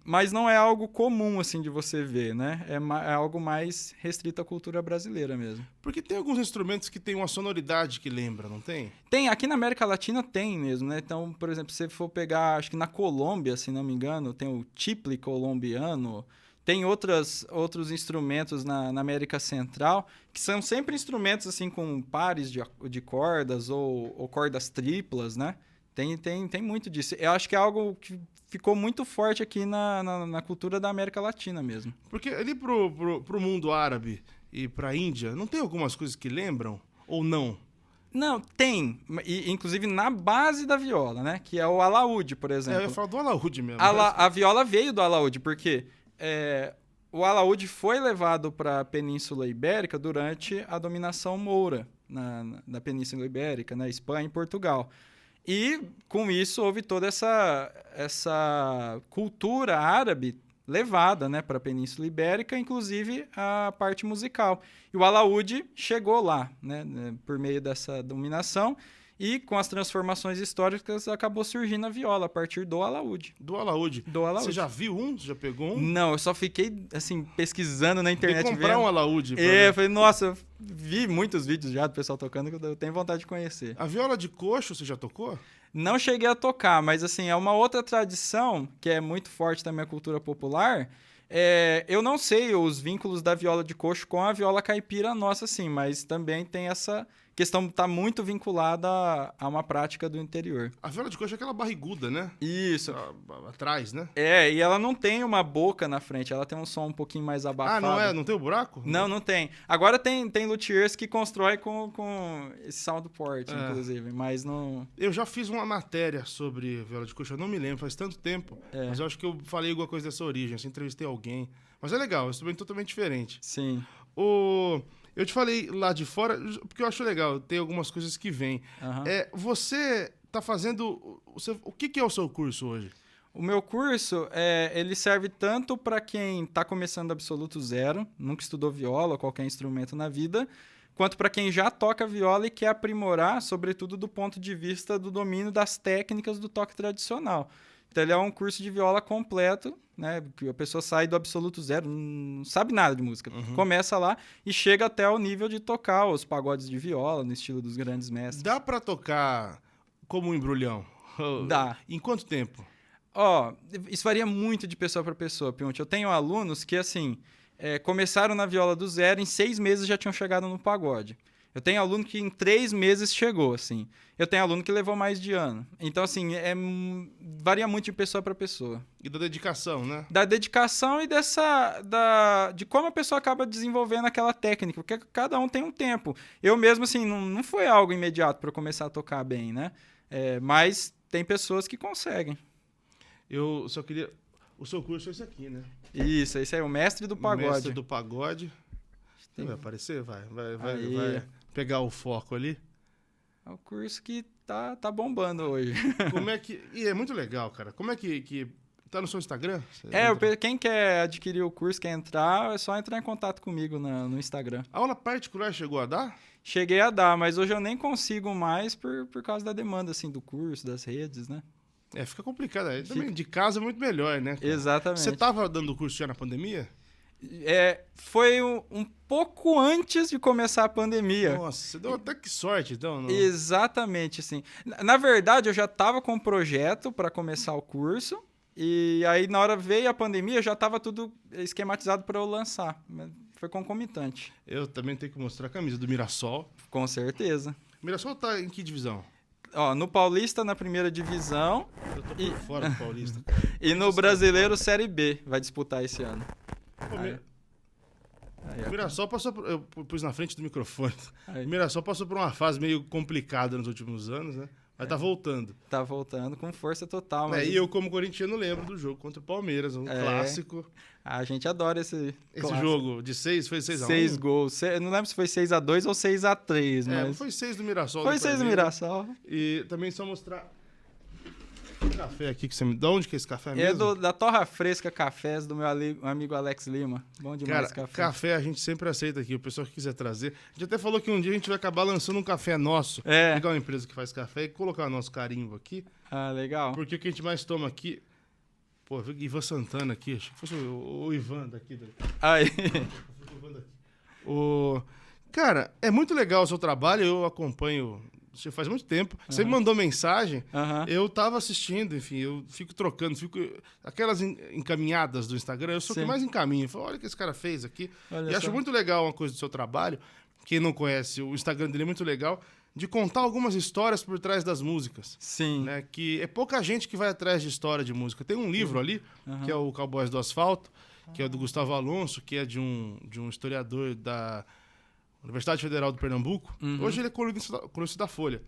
Mas não é algo comum, assim, de você ver, né? É algo mais restrito à cultura brasileira mesmo. Porque tem alguns instrumentos que tem uma sonoridade que lembra, não tem? Tem, aqui na América Latina tem mesmo, né? Então, por exemplo, se você for pegar, acho que na Colômbia, se não me engano, tem o tiple colombiano, tem outros instrumentos na América Central, que são sempre instrumentos, assim, com pares de cordas ou cordas triplas, né? Tem muito disso. Eu acho que é algo que ficou muito forte aqui na cultura da América Latina mesmo. Porque ali pro mundo árabe e pra Índia, não tem algumas coisas que lembram? Ou não? Não, tem. Inclusive na base da viola, né? Que é o alaúde, por exemplo. Eu ia falar do alaúde mesmo. A viola veio do alaúde, porque o alaúde foi levado para a Península Ibérica durante a dominação moura na Península Ibérica, na Espanha e Portugal. E, com isso, houve toda essa cultura árabe levada, né, para a Península Ibérica, inclusive a parte musical. E o alaúde chegou lá, né, por meio dessa dominação, e com as transformações históricas acabou surgindo a viola a partir do alaúde. Do alaúde. Você já viu um? Você já pegou um? Não, eu só fiquei, assim, pesquisando na internet. Comprar um alaúde. Eu falei, nossa, eu vi muitos vídeos já do pessoal tocando que eu tenho vontade de conhecer. A viola de coxo, você já tocou? Não cheguei a tocar, mas assim, é uma outra tradição que é muito forte da minha cultura popular. Eu não sei os vínculos da viola de coxo com a viola caipira nossa, sim, mas também tem essa questão, tá muito vinculada a uma prática do interior. A viola de coxo é aquela barriguda, né? Isso. Atrás, né? E ela não tem uma boca na frente, ela tem um som um pouquinho mais abafado. Não tem o buraco? Não tem. Agora tem luthiers que constroem com esse soundboard, inclusive, mas não... Eu já fiz uma matéria sobre viola de coxo, eu não me lembro, faz tanto tempo, mas eu acho que eu falei alguma coisa dessa origem, assim, entrevistei alguém. Mas é legal, é um instrumento totalmente diferente. Sim. Eu te falei lá de fora, porque eu acho legal, tem algumas coisas que vêm. Você tá fazendo... O que é o seu curso hoje? O meu curso, ele serve tanto para quem está começando absoluto zero, nunca estudou viola ou qualquer instrumento na vida, quanto para quem já toca viola e quer aprimorar, sobretudo do ponto de vista do domínio das técnicas do toque tradicional. Então, ele é um curso de viola completo, né? Que a pessoa sai do absoluto zero, não sabe nada de música. Começa lá e chega até o nível de tocar os pagodes de viola, no estilo dos grandes mestres. Dá para tocar como um embrulhão? Dá. Em quanto tempo? Isso varia muito de pessoa para pessoa, Pionte. Eu tenho alunos que, assim, começaram na viola do zero, em 6 meses já tinham chegado no pagode. Eu tenho aluno que em 3 meses chegou, assim. Eu tenho aluno que levou mais de ano. Então, assim, varia muito de pessoa para pessoa. E da dedicação, né? Da dedicação e de como a pessoa acaba desenvolvendo aquela técnica, porque cada um tem um tempo. Eu mesmo, assim, não foi algo imediato para eu começar a tocar bem, né? Mas tem pessoas que conseguem. Eu só queria... O seu curso é esse aqui, né? Isso, esse é o mestre do pagode. Mestre do pagode. Vai aparecer? Vai pegar o foco ali. É o curso que tá bombando hoje. Como é que... E é muito legal, cara. Como é que... Tá no seu Instagram? Quem quer adquirir o curso, quer entrar, é só entrar em contato comigo no Instagram. A aula particular chegou a dar? Cheguei a dar, mas hoje eu nem consigo mais por causa da demanda, assim, do curso, das redes, né? Fica complicado. Aí também de casa é muito melhor, né, cara? Exatamente. Você tava dando curso já na pandemia? Foi um pouco antes de começar a pandemia. Nossa, você deu até que sorte, então. Não... Exatamente, assim. Na verdade, eu já estava com um projeto para começar o curso, e aí na hora veio a pandemia, já estava tudo esquematizado para eu lançar. Foi concomitante. Eu também tenho que mostrar a camisa do Mirassol. Com certeza. O Mirassol tá em que divisão? No Paulista, na primeira divisão. Eu tô por fora do Paulista. E no Brasileiro, Série B, vai disputar esse ano. O Mirassol passou por... Eu pus na frente do microfone. O Mirassol passou por uma fase meio complicada nos últimos anos, né? Mas tá voltando. Tá voltando com força total. Mas... E eu, como corintiano, lembro do jogo contra o Palmeiras, um clássico. A gente adora esse jogo de 6, foi 6-1? 6 gols. Eu não lembro se foi 6-2 ou 6-3, mas... Foi 6 do Mirassol. Foi 6 do Mirassol. E também só mostrar... Café aqui que você me... De onde que é esse café mesmo? Da Torra Fresca Cafés do meu amigo Alex Lima. Bom demais. Cara, café a gente sempre aceita aqui, o pessoal que quiser trazer. A gente até falou que um dia a gente vai acabar lançando um café nosso. Pegar uma empresa que faz café e colocar o nosso carimbo aqui. Ah, legal. Porque o que a gente mais toma aqui... Pô, eu vi Ivan Santana aqui, achei que fosse o Ivan daqui. Aí. Cara, é muito legal o seu trabalho, eu acompanho... Você faz muito tempo. Você me mandou mensagem, eu tava assistindo, enfim, eu fico trocando, aquelas encaminhadas do Instagram, eu sou o que mais encaminho. Eu falo, olha o que esse cara fez aqui. Acho muito legal uma coisa do seu trabalho. Quem não conhece, o Instagram dele é muito legal, de contar algumas histórias por trás das músicas. Sim. Né? Que é pouca gente que vai atrás de história de música. Tem um livro ali, que é o Cowboys do Asfalto, que é do Gustavo Alonso, que é de um historiador da... Universidade Federal do Pernambuco. Hoje ele é colunista da Folha.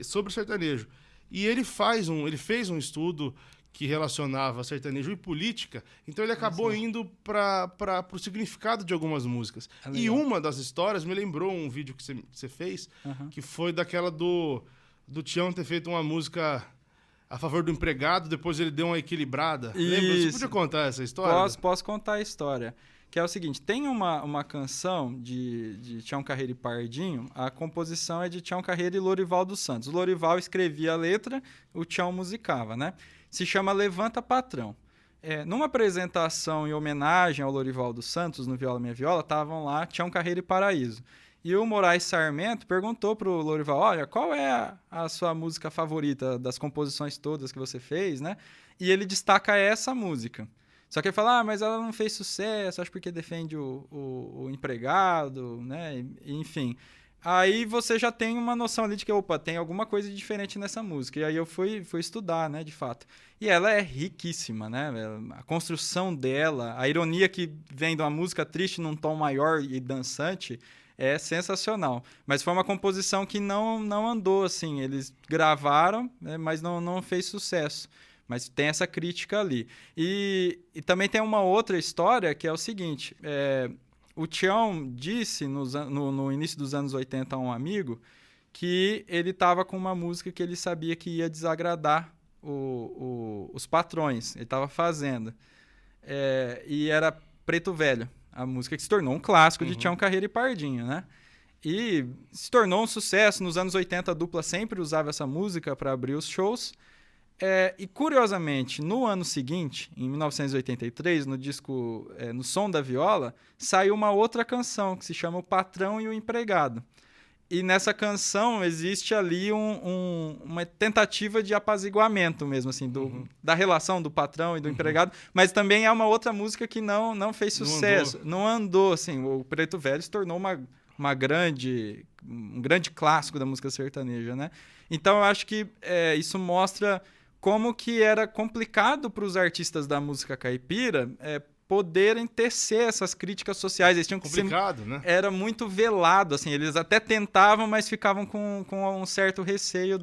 Sobre sertanejo. E ele fez um estudo que relacionava sertanejo e política. Então ele acabou indo para o significado de algumas músicas. E uma das histórias me lembrou um vídeo que você fez, que foi daquela do Tião ter feito uma música a favor do empregado, depois ele deu uma equilibrada. Lembra? Você podia contar essa história? Posso contar a história. Que é o seguinte, tem uma canção de Tião Carreiro e Pardinho, a composição é de Tião Carreiro e Lorival dos Santos. O Lorival escrevia a letra, o Tião musicava, né? Se chama Levanta Patrão. Numa apresentação em homenagem ao Lorival dos Santos, no Viola Minha Viola, estavam lá Tião Carreiro e Paraíso. E o Moraes Sarmento perguntou pro Lorival, olha, qual é a sua música favorita das composições todas que você fez, né? E ele destaca essa música. Só que ele fala, mas ela não fez sucesso, acho porque defende o empregado, né? Enfim. Aí você já tem uma noção ali de que, opa, tem alguma coisa diferente nessa música. E aí eu fui estudar, né, de fato. E ela é riquíssima, né? A construção dela, a ironia que vem de uma música triste num tom maior e dançante é sensacional. Mas foi uma composição que não andou, assim. Eles gravaram, né, mas não fez sucesso. Mas tem essa crítica ali. E também tem uma outra história que é o seguinte. O Tião disse no início dos anos 80 a um amigo que ele estava com uma música que ele sabia que ia desagradar os patrões. Ele estava fazendo. E era Preto Velho, a música que se tornou um clássico de Tião Carreiro e Pardinho, né? E se tornou um sucesso. Nos anos 80 a dupla sempre usava essa música para abrir os shows. E curiosamente, no ano seguinte, em 1983, no disco No Som da Viola, saiu uma outra canção que se chama O Patrão e o Empregado. E nessa canção existe ali uma tentativa de apaziguamento mesmo, assim, da relação do patrão e do empregado, mas também é uma outra música que não fez sucesso, não andou, assim, o Preto Velho se tornou uma um grande clássico da música sertaneja, né? Então eu acho que isso mostra como que era complicado para os artistas da música caipira poderem tecer essas críticas sociais. Eles tinham que Complicado, né? Era muito velado, assim, eles até tentavam, mas ficavam com um certo receio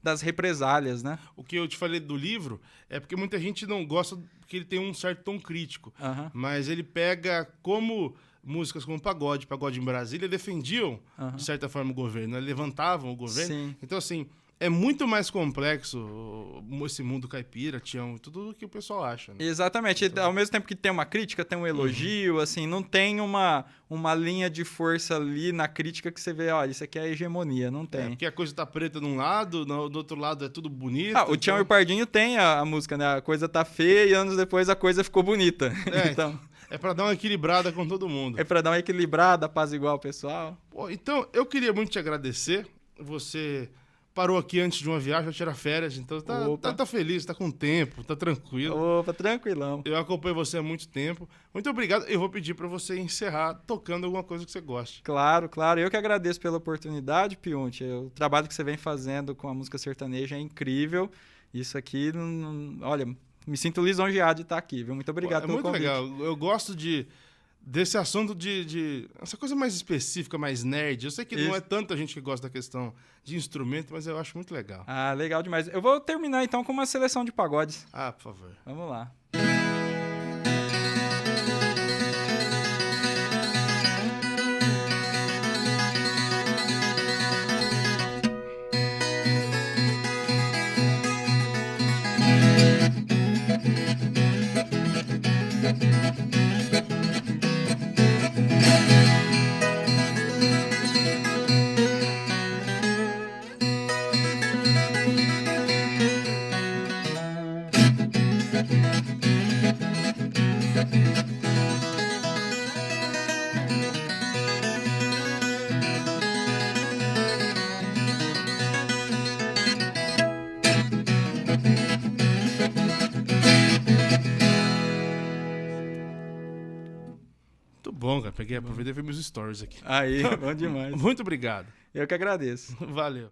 das represálias, né? O que eu te falei do livro é porque muita gente não gosta, porque ele tem um certo tom crítico, mas ele pega como músicas como Pagode em Brasília defendiam, de certa forma, o governo, né? Levantavam o governo. Sim. Então, assim, é muito mais complexo esse mundo caipira, Tião, tudo o que o pessoal acha. Né? Exatamente. Então, ao mesmo tempo que tem uma crítica, tem um elogio, assim, não tem uma linha de força ali na crítica que você vê, olha, isso aqui é a hegemonia, não tem. Porque a coisa tá preta de um lado, do outro lado é tudo bonito. O Tião e o Pardinho tem a música, né? A coisa tá feia e anos depois a coisa ficou bonita. Então... É pra dar uma equilibrada com todo mundo. É pra dar uma equilibrada, apaziguar o pessoal. Pô, então, eu queria muito te agradecer. Você parou aqui antes de uma viagem para tirar férias, então tá feliz, tá com tempo, tá tranquilo. Opa, tranquilão. Eu acompanho você há muito tempo. Muito obrigado. Eu vou pedir para você encerrar tocando alguma coisa que você goste. Claro, claro. Eu que agradeço pela oportunidade, Piunte. O trabalho que você vem fazendo com a música sertaneja é incrível. Isso aqui, olha, me sinto lisonjeado de estar aqui, viu? Muito obrigado pelo convite. É muito legal. Eu gosto desse assunto essa coisa mais específica, mais nerd. Eu sei que não é tanta gente que gosta da questão de instrumento, mas eu acho muito legal. Ah, legal demais. Eu vou terminar então com uma seleção de pagodes. Ah, por favor. Vamos lá. Bom, cara, aproveitei e vi meus stories aqui. Aí, bom demais. Muito obrigado. Eu que agradeço. Valeu.